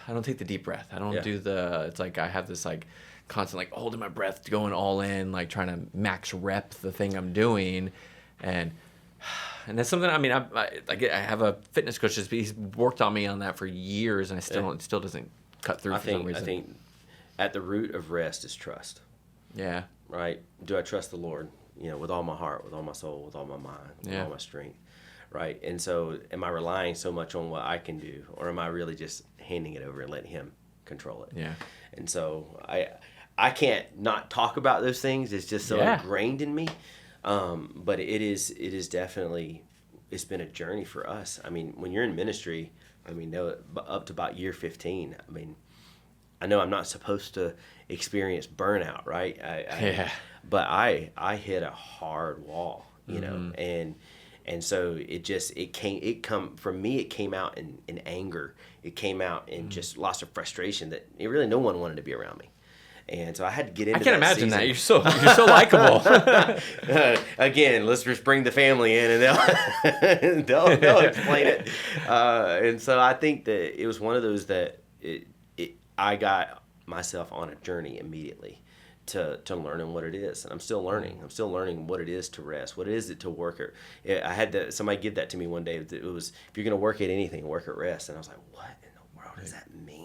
I don't take the deep breath. I don't do it's like I have this like constant like holding my breath, going all in, like trying to max rep the thing I'm doing, and that's something. I mean, I have a fitness coach. He's worked on me on that for years, and it still doesn't cut through for some reason. I think at the root of rest is trust. Yeah. Right. Do I trust the Lord? With all my heart, with all my soul, with all my mind, with all my strength. Right. And so, am I relying so much on what I can do, or am I really just handing it over and letting Him control it? Yeah. And so I can't not talk about those things. It's just so ingrained in me. But it is definitely, it's been a journey for us. I mean, when you're in ministry, up to about year 15, I know I'm not supposed to experience burnout, right? But I hit a hard wall, you know, and so it came out in anger. It came out in just lots of frustration that really no one wanted to be around me. And so I had to get into that. I can't imagine that. You're so likable. Again, let's just bring the family in and they'll explain it. And so I think that it was one of those that I got myself on a journey immediately to learning what it is. And I'm still learning. I'm still learning what it is to rest. What is it to work at? I had somebody give that to me one day. It was, if you're going to work at anything, work at rest. And I was like, what in the world does that mean?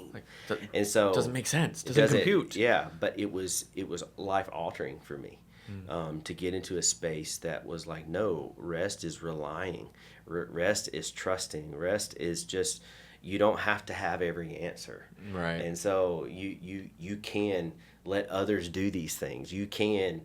And so it doesn't make sense. It doesn't compute. Yeah, but it was life altering for me to get into a space that was like, no, rest is relying. Rest is trusting. Rest is just, you don't have to have every answer. Right. And so you can let others do these things. You can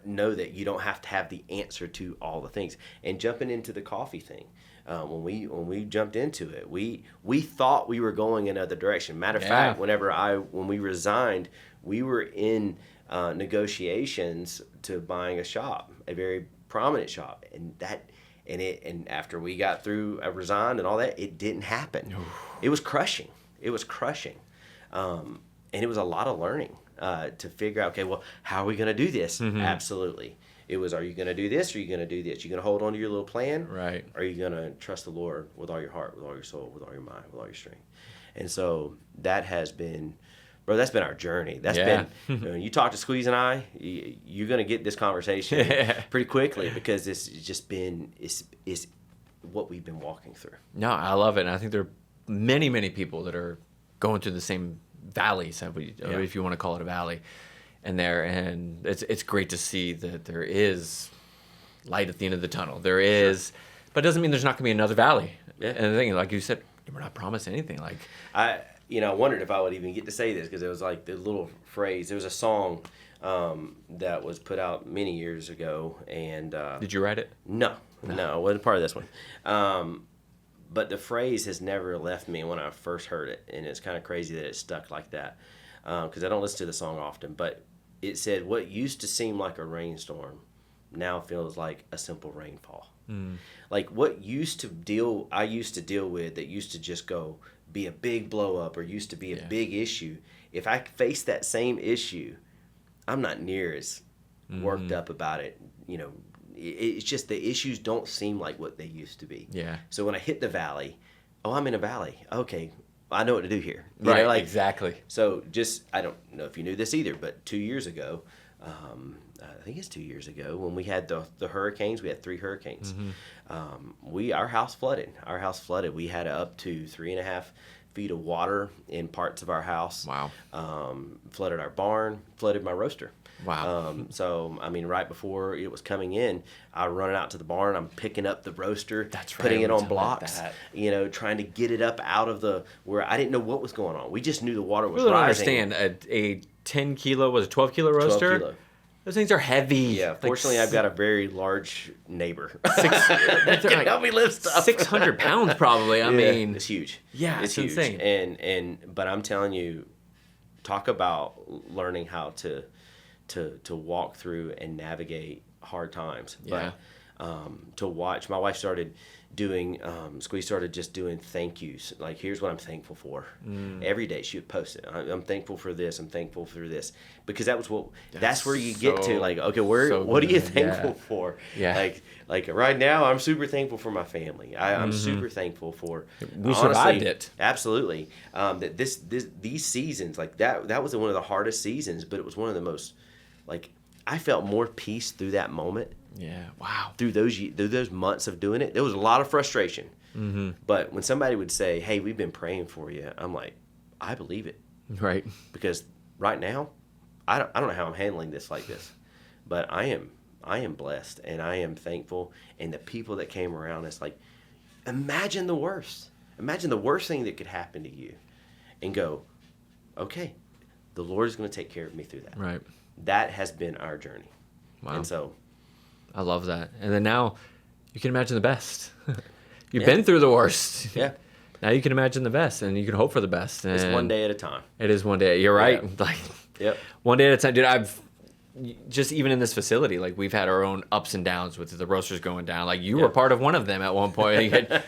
know that you don't have to have the answer to all the things. And jumping into the coffee thing, when we jumped into it, we thought we were going another direction. Matter of fact, when we resigned, we were in negotiations to buying a shop, a very prominent shop, and after we got through, I resigned and all that, it didn't happen. It was crushing. And it was a lot of learning to figure out, okay, well, how are we going to do this? Absolutely. It was, are you going to do this or are you going to do this? You're going to hold on to your little plan? Right. Or are you going to trust the Lord with all your heart, with all your soul, with all your mind, with all your strength? And so that has been, bro, that's been our journey. That's been, you talk to Squeeze and I, you're going to get this conversation pretty quickly because it's just been, it's what we've been walking through. No, I love it. And I think there are many, many people that are going through the same valleys, if you want to call it a valley, and it's great to see that there is light at the end of the tunnel. There is, but it doesn't mean there's not going to be another valley. Yeah. And the thing, like you said, we're not promised anything. Like I wondered if I would even get to say this because it was like the little phrase. There was a song that was put out many years ago, and did you write it? No, it wasn't part of this one. But the phrase has never left me when I first heard it, and it's kind of crazy that it stuck like that because I don't listen to the song often. But it said, "What used to seem like a rainstorm now feels like a simple rainfall." Like what I used to deal with that used to just go be a big blow up or used to be a big issue. If I face that same issue I'm not near as worked up about it. It's just the issues don't seem like what they used to be. Yeah. So when I hit the valley, I'm in a valley. Okay, I know what to do here. Right, exactly. So I don't know if you knew this either, but 2 years ago, I think it's 2 years ago, when we had the hurricanes, we had 3 hurricanes. Our house flooded. We had up to 3.5 feet of water in parts of our house. Wow. Flooded our barn, flooded my roaster. Wow. So, I mean, right before it was coming in, I run out to the barn. I'm picking up the roaster, That's right, putting it we on blocks, trying to get it up out of where I didn't know what was going on. We just knew the water was rising. I don't understand. A 10 kilo, was it 12 kilo roaster? 12 kilo. Those things are heavy. Yeah, fortunately, I've got a very large neighbor. Can help me lift stuff. 600 pounds probably. I mean, it's huge. Yeah, it's huge. insane. But I'm telling you, talk about learning how to walk through and navigate hard times. Yeah. But to watch, my wife started doing, we started just doing thank yous. Like, here's what I'm thankful for. Every day she would post it. I'm thankful for this. I'm thankful for this. Because that's where you get to, like, okay, what are you thankful for? Yeah. Like right now, I'm super thankful for my family. I'm super thankful for, we survived it. Absolutely. That these seasons, like that was one of the hardest seasons, but it was one of the most, like, I felt more peace through that moment. Yeah. Wow. Through those months of doing it, there was a lot of frustration. But when somebody would say, "Hey, we've been praying for you," I'm like, I believe it. Right. Because right now, I don't know how I'm handling this like this, but I am blessed and I am thankful. And the people that came around, it's like, imagine the worst. Imagine the worst thing that could happen to you, and go, okay, the Lord is going to take care of me through that. Right. That has been our journey. Wow. And so, I love that. And then now you can imagine the best. You've been through the worst. Yeah. Now you can imagine the best, and you can hope for the best. And it's one day at a time. It is one day. You're right. Yeah. Like, yep. One day at a time. Dude, I've just even in this facility, like, we've had our own ups and downs with the roasters going down. Like, you were part of one of them at one point. You had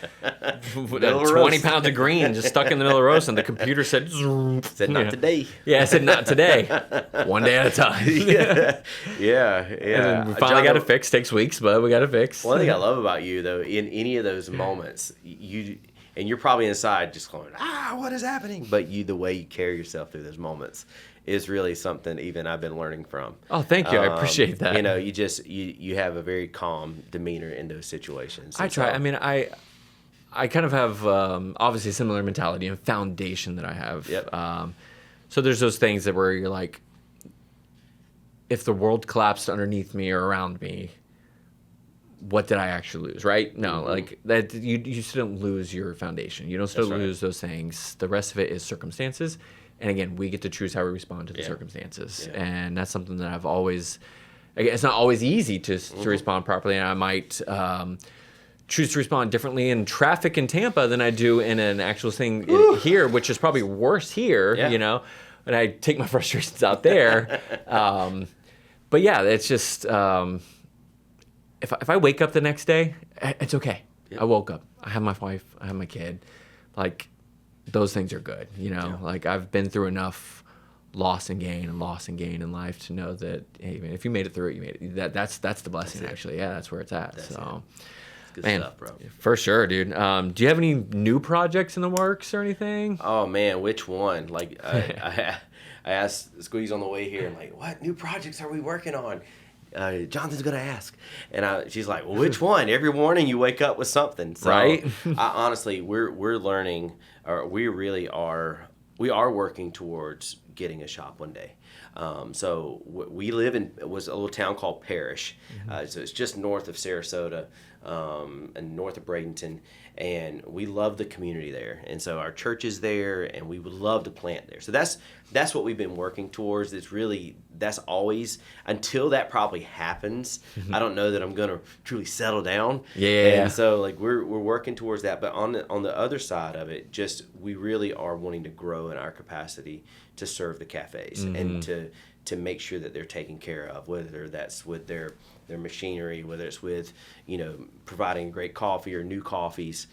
20 pounds of green just stuck in the middle of the roast, and the computer said Not today. Yeah, it said not today. One day at a time. Yeah. And we finally got it fixed. Takes weeks, but we got it fixed. One thing I love about you, though, in any of those moments, you're probably inside just going, what is happening? But the way you carry yourself through those moments is really something even I've been learning from. Oh, thank you. I appreciate that. You have a very calm demeanor in those situations. I try. I mean, I kind of have obviously a similar mentality and foundation that I have. Yep. So there's those things that where you're like, if the world collapsed underneath me or around me, what did I actually lose, right? No, like that. You still don't lose your foundation. You don't still lose those things. The rest of it is circumstances. And again, we get to choose how we respond to the circumstances. Yeah. And that's something that I've always, again, it's not always easy to respond properly. And I might choose to respond differently in traffic in Tampa than I do in an actual thing here, which is probably worse here, and I take my frustrations out there. But yeah, it's just, if I wake up the next day, it's okay. Yep. I woke up. I have my wife. I have my kid. Like, those things are good, Like, I've been through enough loss and gain in life to know that, hey, man, if you made it through it, you made it. That's the blessing, actually. Yeah, that's where it's at. That's good stuff, bro. For sure, dude. Do you have any new projects in the works or anything? Oh man, which one? Like, I asked Squeeze on the way here. I'm like, what new projects are we working on? Jonathan's gonna ask, and she's like, well, which one? Every morning you wake up with something, so, right? Honestly, we're learning, or we really are. We are working towards getting a shop one day. So we live in a little town called Parrish, so it's just north of Sarasota, and north of Bradenton, and we love the community there, and so our church is there, and we would love to plant there. So that's what we've been working towards. That's always, until that probably happens, I don't know that I'm gonna truly settle down. And so, like, we're working towards that. But on the other side of it, just we really are wanting to grow in our capacity to serve the cafes and to make sure that they're taken care of, whether that's with their machinery, whether it's with, providing great coffee or new coffees.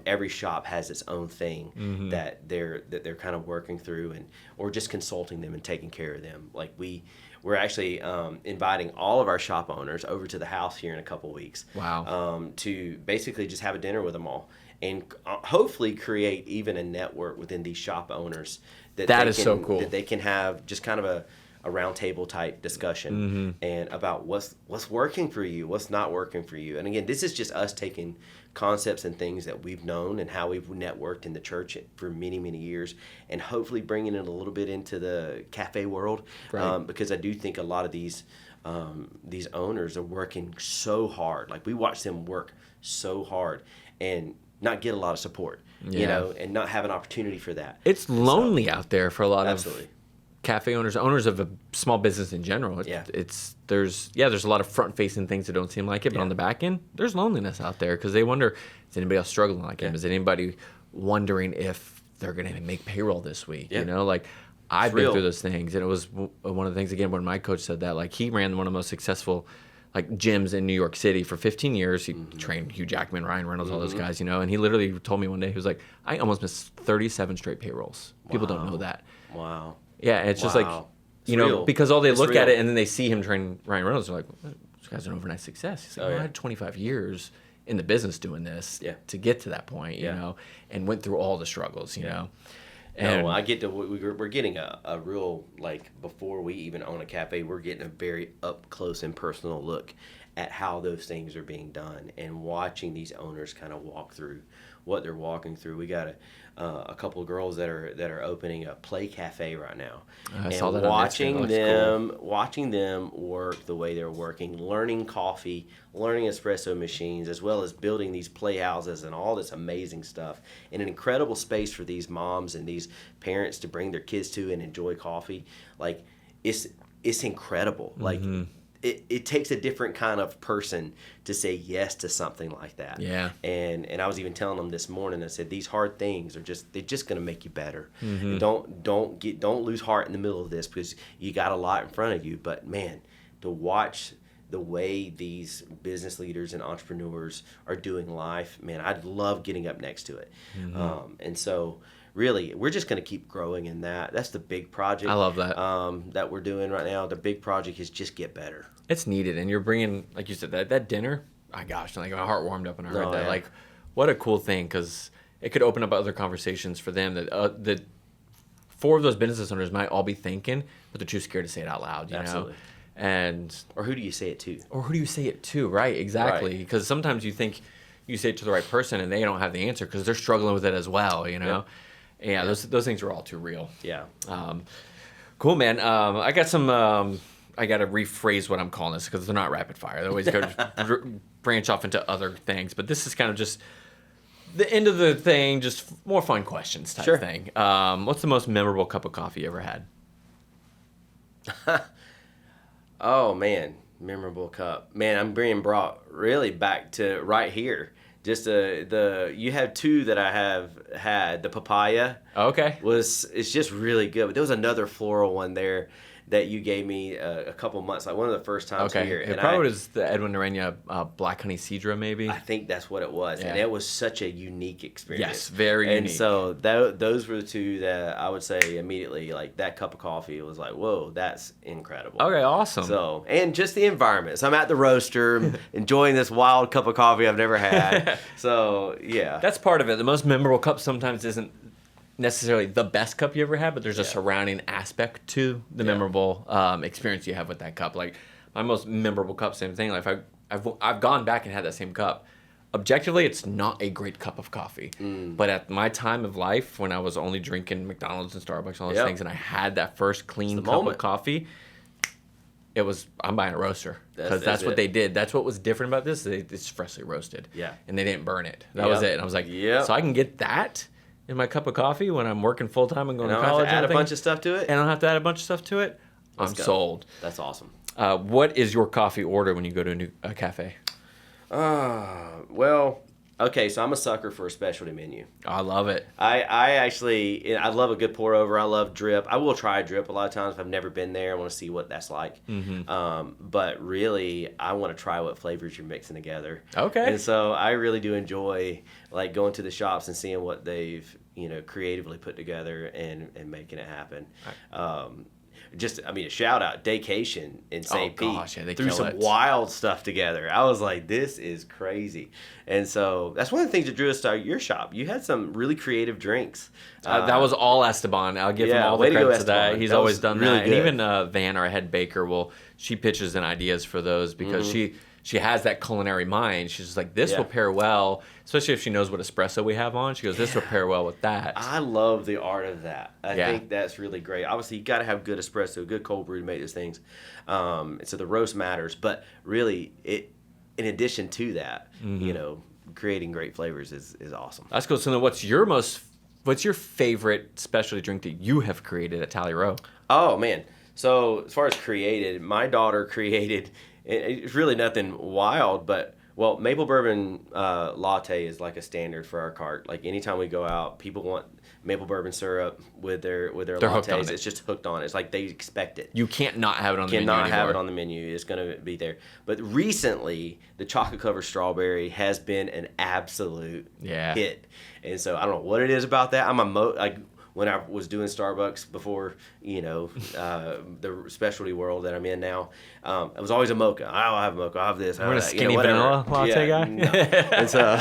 Every shop has its own thing that they're kind of working through, or just consulting them and taking care of them. Like we're actually inviting all of our shop owners over to the house here in a couple weeks. Wow. To basically just have a dinner with them all, and hopefully create even a network within these shop owners that is so cool, that they can have just kind of a round table type discussion and about what's working for you, what's not working for you. And again, this is just us taking concepts and things that we've known and how we've networked in the church for many, many years, and hopefully bringing it a little bit into the cafe world. Right. Because I do think a lot of these owners are working so hard. Like, we watch them work so hard and not get a lot of support, and not have an opportunity for that. It's lonely out there for a lot Absolutely. of cafe owners of a small business in general. There's a lot of front facing things that don't seem like it, but on the back end, there's loneliness out there because they wonder, is anybody else struggling like him? Is anybody wondering if they're going to make payroll this week? Like, I've been through those things, and it was one of the things, again, when my coach said that, like, he ran one of the most successful gyms in New York City for 15 years. He trained Hugh Jackman, Ryan Reynolds, all those guys, and he literally told me one day, he was like, I almost missed 37 37 payrolls. People don't know that. Wow. Yeah, and it's just like, because all they look at it and then they see him train Ryan Reynolds, they're like, well, this guy's an overnight success. He's like, I had 25 years in the business doing this to get to that point, and went through all the struggles, And I get to, we're getting a real, before we even own a cafe, we're getting a very up close and personal look at how those things are being done, and watching these owners kind of walk through what they're walking through. We got a couple of girls that are opening a play cafe right now. I saw that on Instagram. Watching them work the way they're working, learning coffee, learning espresso machines, as well as building these playhouses and all this amazing stuff, in an incredible space for these moms and these parents to bring their kids to and enjoy coffee. Like, it's incredible. Like, it takes a different kind of person to say yes to something like that. Yeah. And I was even telling them this morning, I said, these hard things they're just going to make you better. And don't lose heart in the middle of this, because you got a lot in front of you. But man, to watch the way these business leaders and entrepreneurs are doing life, man, I'd love getting up next to it. And so really, we're just going to keep growing in that. That's the big project. I love that. That we're doing right now. The big project is just get better. It's needed, and you're bringing, like you said, that dinner. My gosh, my heart warmed up when I heard that. Yeah. Like, what a cool thing, because it could open up other conversations for them that 4 of those business owners might all be thinking, but they're too scared to say it out loud. You Absolutely. know, or who do you say it to? Right? Exactly, because sometimes you think you say it to the right person, and they don't have the answer because they're struggling with it as well. Yep. Yeah, those things are all too real. Yeah. Cool, man. I got some. I got to rephrase what I'm calling this, because they're not rapid fire. They always go branch off into other things. But this is kind of just the end of the thing, just more fun questions type thing. What's the most memorable cup of coffee you ever had? Oh, man. Memorable cup. Man, I'm being brought really back to right here. Just you have 2 that I have had. The papaya. Okay. It's just really good. But there was another floral one there that you gave me a couple months, like one of the first times here. It probably was the Edwin Narenya Black Honey Cedra, maybe. I think that's what it was. Yeah. And it was such a unique experience. Yes, very unique. And so those were the 2 that I would say immediately, like, that cup of coffee was like, whoa, that's incredible. Okay, awesome. So, and just the environment. So I'm at the roaster, enjoying this wild cup of coffee I've never had. So, yeah. That's part of it. The most memorable cup sometimes isn't necessarily the best cup you ever had, but there's a surrounding aspect to the memorable experience you have with that cup. Like, my most memorable cup, same thing. Like, I've gone back and had that same cup. Objectively, it's not a great cup of coffee, but at my time of life, when I was only drinking McDonald's and Starbucks and all those things, and I had that first clean cup of coffee, I'm buying a roaster, because that's what they did. That's what was different about this. It's freshly roasted, and they didn't burn it. That was it. And I was like, so I can get that in my cup of coffee when I'm working full time and going to college. Add a bunch of stuff to it. And I don't have to add a bunch of stuff to it. I'm sold. That's awesome. What is your coffee order when you go to a cafe? Well, Okay, so I'm a sucker for a specialty menu. I love it. I love a good pour over. I love drip. I will try a drip a lot of times if I've never been there. I want to see what that's like. But really, I want to try what flavors you're mixing together. Okay. And so I really do enjoy like going to the shops and seeing what they've creatively put together and making it happen. A shout out Daycation in St. Pete. Gosh, yeah, they threw kill some it. wild stuff together. I was like, this is crazy. And so that's one of the things that drew us to your shop. You had some really creative drinks. That was all Esteban. I'll give him all the way to go, credit to that. Esteban. He's That always was done really that. good. And even Van, our head baker, she pitches in ideas for those because she has that culinary mind. She's just like, this will pair well, especially if she knows what espresso we have on. She goes, this will pair well with that. I love the art of that. I think that's really great. Obviously, you got to have good espresso, good cold brew to make those things. So the roast matters. But really, in addition to that, creating great flavors is awesome. That's cool. So then what's your favorite specialty drink that you have created at Tally Row? Oh, man. So as far as created, my daughter created, it's really nothing wild, but maple bourbon latte is like a standard for our cart. Like anytime we go out, people want maple bourbon syrup with their lattes. It's just hooked on it. It's like they expect it. You can't not have it on the menu Cannot anymore. have it on the menu. It's going to be there. But recently, the chocolate covered strawberry has been an absolute hit. And so I don't know what it is about that. When I was doing Starbucks before, the specialty world that I'm in now, it was always a mocha. I'll have a mocha. I'll have this. We're a skinny vanilla latte guy. No. And so,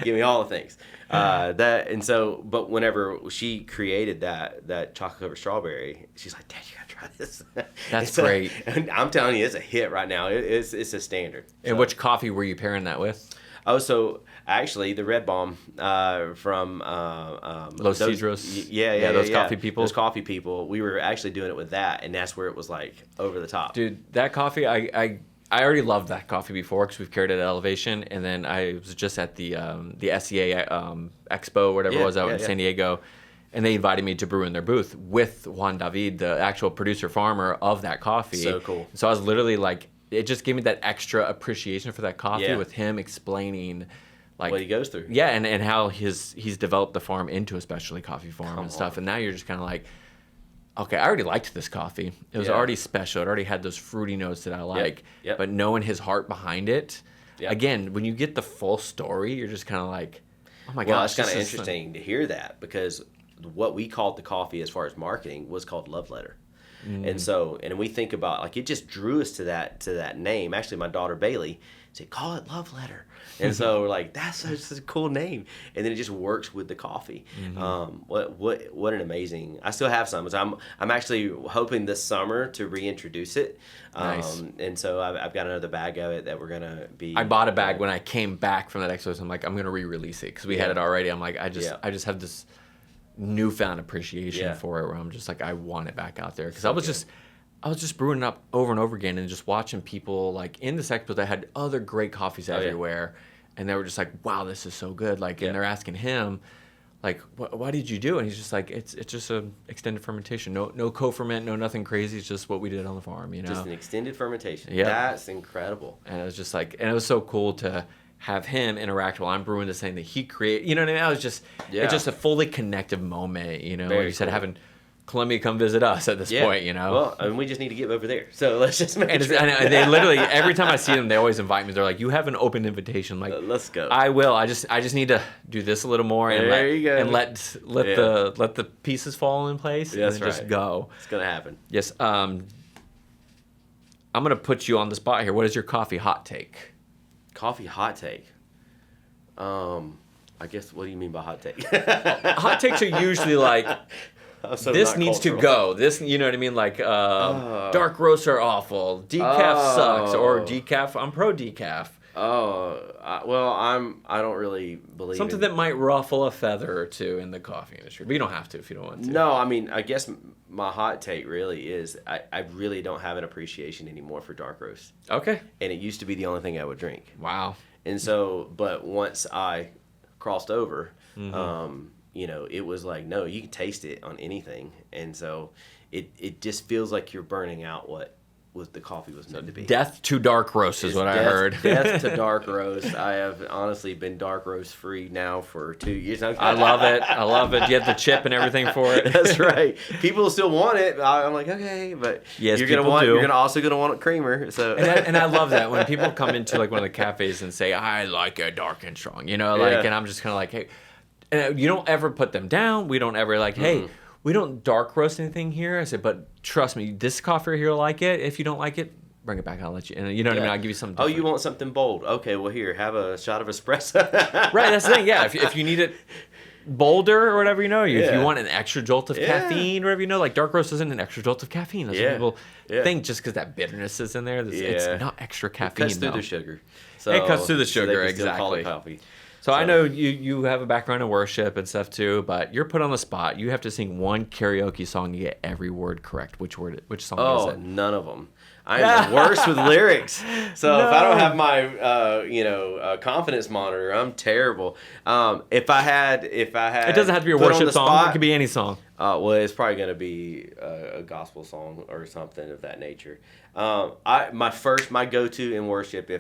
give me all the things. But whenever she created that chocolate covered strawberry, she's like, "Dad, you gotta try this." That's great. And I'm telling you, it's a hit right now. It's a standard. And which coffee were you pairing that with? Oh, so actually, the Red Bomb from Los Cedros. Those coffee people. Those coffee people. We were actually doing it with that, and that's where it was like over the top. Dude, that coffee, I already loved that coffee before because we've carried it at Elevation, and then I was just at the SEA Expo, whatever it was, out in San Diego, and they invited me to brew in their booth with Juan David, the actual producer farmer of that coffee. So cool. So I was literally like, it just gave me that extra appreciation for that coffee with him explaining like what he goes through. Yeah, and how he's developed the farm into a specialty coffee farm and stuff. And now you're just kind of like, okay, I already liked this coffee. It was already special. It already had those fruity notes that I like. Yep. But knowing his heart behind it, again, when you get the full story, you're just kind of like, oh my gosh. Well, it's kind of interesting to hear that because what we called the coffee as far as marketing was called Love Letter. And so, and we think about like it just drew us to that name. Actually, my daughter Bailey said, "Call it Love Letter," and so we're like, "That's such a cool name." And then it just works with the coffee. What an amazing! I still have some. So I'm actually hoping this summer to reintroduce it. Nice. And so I've got another bag of it that we're gonna be. I bought a bag when I came back from that expo. So I'm like, I'm gonna re-release it because we had it already. I'm like, I just have this newfound appreciation for it where I'm just like, I want it back out there because I was just brewing it up over and over again and just watching people like in this expo that had other great coffees everywhere and they were just like, wow, this is so good, like and they're asking him like, why did you do it? And he's just like, it's just a extended fermentation, no co-ferment, no nothing crazy, it's just what we did on the farm, just an extended fermentation. That's incredible. And it was just like, and it was so cool to have him interact while I'm brewing this thing that he created. You know what I mean? I was just, it's just a fully connective moment, Very like you said, having Columbia come visit us at this point, Well, and we just need to get over there. So let's just make sure. I know, they literally, every time I see them, they always invite me. They're like, you have an open invitation. I'm like, let's go. I will. I just need to do this a little more and let the pieces fall in place and then just go. It's going to happen. Yes. I'm going to put you on the spot here. What is your coffee hot take? Coffee hot take. I guess, what do you mean by hot take? Hot takes are usually like, this needs to go. This, you know what I mean? Like, dark roasts are awful. Decaf sucks. Or decaf, I'm pro decaf. I don't really believe something that might ruffle a feather or two in the coffee industry. But you don't have to if you don't want to. No, I mean, I guess my hot take really is I really don't have an appreciation anymore for dark roast. Okay. And it used to be the only thing I would drink. Wow. And so, but once I crossed over, it was like, no, you can taste it on anything. And so it just feels like you're burning out what the coffee was meant to be. Death to dark roast is what I heard. Death to dark roast. I have honestly been dark roast free now for 2 years. I love it. I love it. You have the chip and everything for it. That's right. People still want it. I'm like, okay, but yes, you're also gonna want a creamer. So and I love that when people come into like one of the cafes and say, I like it dark and strong, and I'm just kind of like, hey, and you don't ever put them down. We don't ever like, hey, we don't dark roast anything here. I said, but trust me, this coffee right here will like it. If you don't like it, bring it back. I'll let you. And you know what I mean? I'll give you something different. Oh, you want something bold? Okay, well here, have a shot of espresso. Right, that's the thing. Yeah, if you need it bolder or whatever, if you want an extra jolt of caffeine or whatever, like dark roast isn't an extra jolt of caffeine. That's what people think just because that bitterness is in there. It's not extra caffeine. It cuts through the sugar. So, it cuts through the sugar, exactly. Coffee. So I know you have a background in worship and stuff too, but you're put on the spot. You have to sing one karaoke song. You get every word correct. Which song is it? Oh, none of them. I'm the worst with lyrics. So if I don't have my confidence monitor, I'm terrible. If I had, it doesn't have to be a worship song. It could be any song. Well, it's probably going to be a gospel song or something of that nature. My go-to in worship,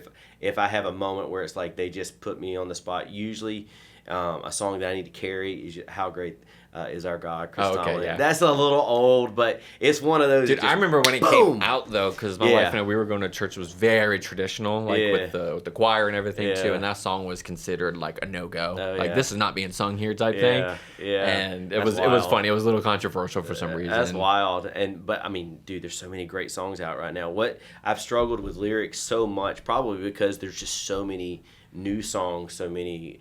if I have a moment where it's like they just put me on the spot, usually a song that I need to carry is "How Great Is Our God." Okay, yeah. That's a little old, but it's one of those. Dude, I remember when it came out though, because my wife and I, we were going to church. It was very traditional, with the choir and everything too. And that song was considered like a no-go. This is not being sung here type thing. Yeah. And it was funny. It was a little controversial for some reason. That's wild. But I mean, dude, there's so many great songs out right now. What I've struggled with lyrics so much, probably because there's just so many new songs, a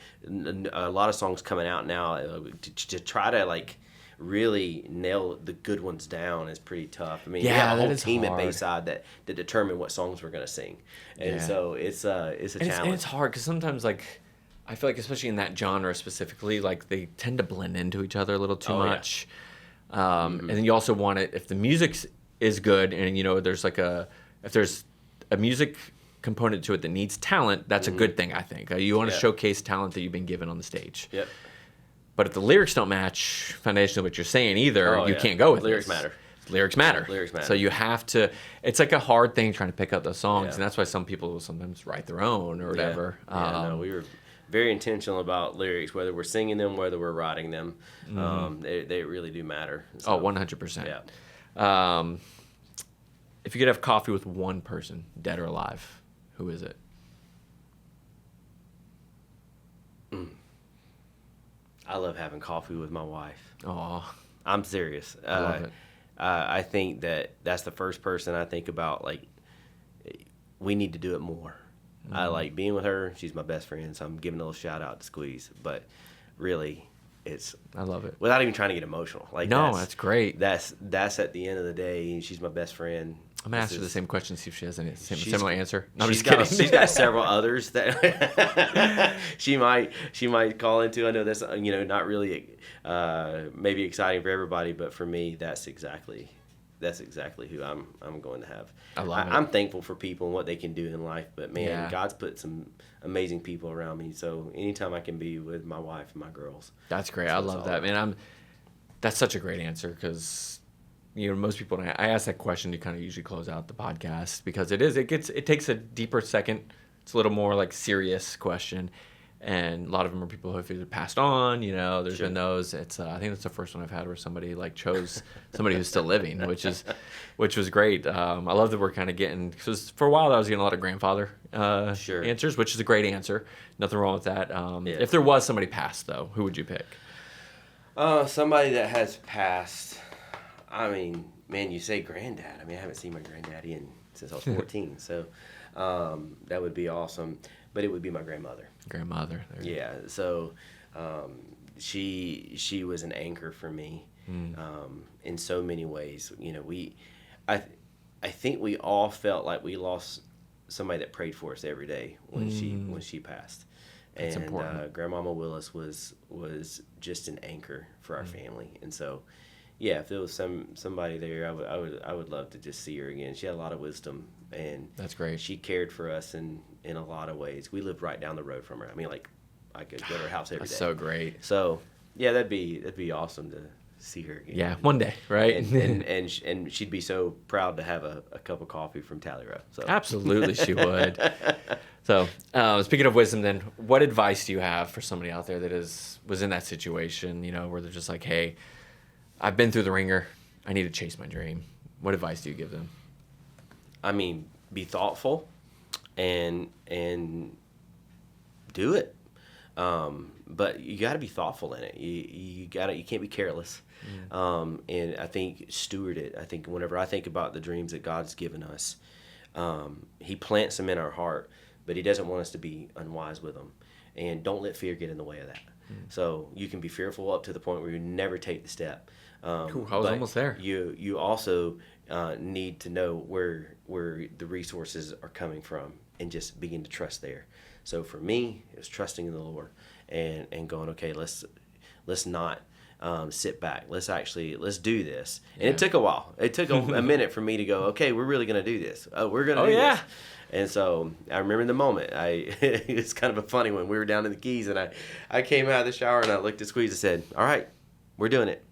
lot of songs coming out now. To try to like really nail the good ones down is pretty tough. I mean, we have a whole team at Bayside that determine what songs we're gonna sing, and so it's a challenge. And it's hard because sometimes like I feel like especially in that genre specifically, like they tend to blend into each other a little too much. And then you also want it if the music is good, and there's if there's a music component to it that needs talent, that's a good thing, I think. You want to showcase talent that you've been given on the stage. Yep. But if the lyrics don't match foundationally what you're saying either, you can't go with lyrics matter. Lyrics matter. Lyrics matter. So you have to. It's like a hard thing trying to pick up those songs, and that's why some people will sometimes write their own or whatever. We were very intentional about lyrics, whether we're singing them, whether we're writing them. They really do matter. So, 100%. Yeah. If you could have coffee with one person, dead or alive, who is it? I love having coffee with my wife. Oh, I'm serious. I love it. I think that's the first person I think about. Like, we need to do it more. I like being with her. She's my best friend, so I'm giving a little shout out to Squeeze. But really, I love it. Without even trying to get emotional. Like, that's great. That's at the end of the day. She's my best friend. I'm gonna ask her the same question, see if she has any similar answer. No, I'm just kidding. kidding. She's got several others that she might call into. I know that's not really maybe exciting for everybody, but for me, that's exactly who I'm going to have. I love it. I'm thankful for people and what they can do in life, but man, God's put some amazing people around me. So anytime I can be with my wife and my girls, that's great. I love that, man. That's such a great answer because. Most people, when I ask that question, you kind of usually close out the podcast because it takes a deeper second. It's a little more like serious question, and a lot of them are people who have either passed on. There's been those. It's I think that's the first one I've had where somebody like chose somebody who's still living, which was great. I love that we're kind of getting because for a while I was getting a lot of grandfather answers, which is a great answer. Nothing wrong with that. If there was somebody passed though, who would you pick? Somebody that has passed. I mean, man, you say granddad. I mean, I haven't seen my granddaddy since I was 14, so that would be awesome. But it would be my grandmother. Grandmother. Yeah. So she was an anchor for me in so many ways. I think we all felt like we lost somebody that prayed for us every day when she passed. That's and important. Grandmama Willis was just an anchor for our family, and so. Yeah, if there was somebody there, I would love to just see her again. She had a lot of wisdom, and that's great. She cared for us in a lot of ways. We lived right down the road from her. I mean, like I could go to her house every day. That's so great. So yeah, that'd be awesome see her again. Yeah, one day, right? And she'd be so proud to have a cup of coffee from Tally Row. So Absolutely, she would. So, speaking of wisdom, then, what advice do you have for somebody out there that was in that situation, where they're just like, hey, I've been through the ringer. I need to chase my dream. What advice do you give them? I mean, be thoughtful and do it. But you got to be thoughtful in it. You can't be careless. And I think steward it. I think whenever I think about the dreams that God's given us, he plants them in our heart, but he doesn't want us to be unwise with them. And don't let fear get in the way of that. So you can be fearful up to the point where you never take the step. I was almost there. You also need to know where the resources are coming from and just begin to trust there. So for me, it was trusting in the Lord and going, okay, let's not sit back. Let's do this. And it took a while. It took a minute for me to go, okay, we're really going to do this. We're going to do this. And so I remember the moment. It's kind of a funny one. We were down in the Keys, and I came out of the shower and I looked at Squeeze and said, all right, we're doing it.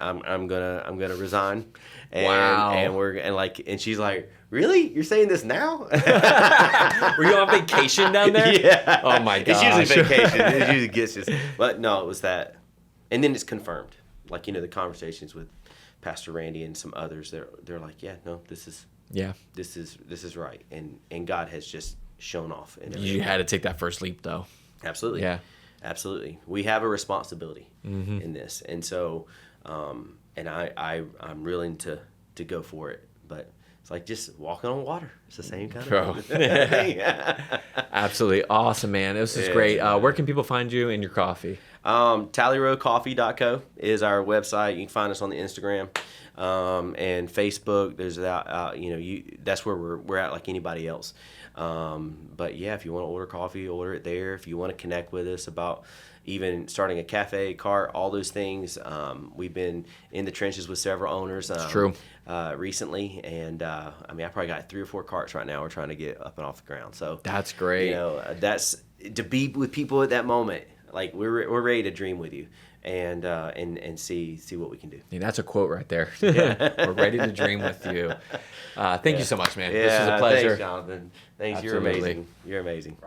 I'm gonna resign. And, wow. And she's like, really? You're saying this now? Were you on vacation down there? Yeah. Oh my gosh. It's usually vacation. It usually gets just. But no, it was that. And then it's confirmed. Like, the conversations with Pastor Randy and some others, they're like, yeah, no, this is right. And God has just shown off. You had to take that first leap, though. Absolutely. Yeah. Absolutely. We have a responsibility in this. And so, and I'm willing to go for it. But it's like just walking on water. It's the same kind of thing. Absolutely. Awesome, man. This is great. Where can people find you and your coffee? TallyRowCoffee.co is our website. You can find us on the Instagram and Facebook. There's that's where we're at like anybody else. But yeah, if you want to order coffee, order it there. If you want to connect with us about even starting a cafe, cart, all those things. We've been in the trenches with several owners. True. Recently, and I probably got 3 or 4 carts right now. We're trying to get up and off the ground. So that's great. That's to be with people at that moment. Like we're ready to dream with you, and see what we can do. Yeah, that's a quote right there. Yeah. We're ready to dream with you. Thank you so much, man. This was a pleasure. Thanks, Jonathan. Thanks. Absolutely. You're amazing.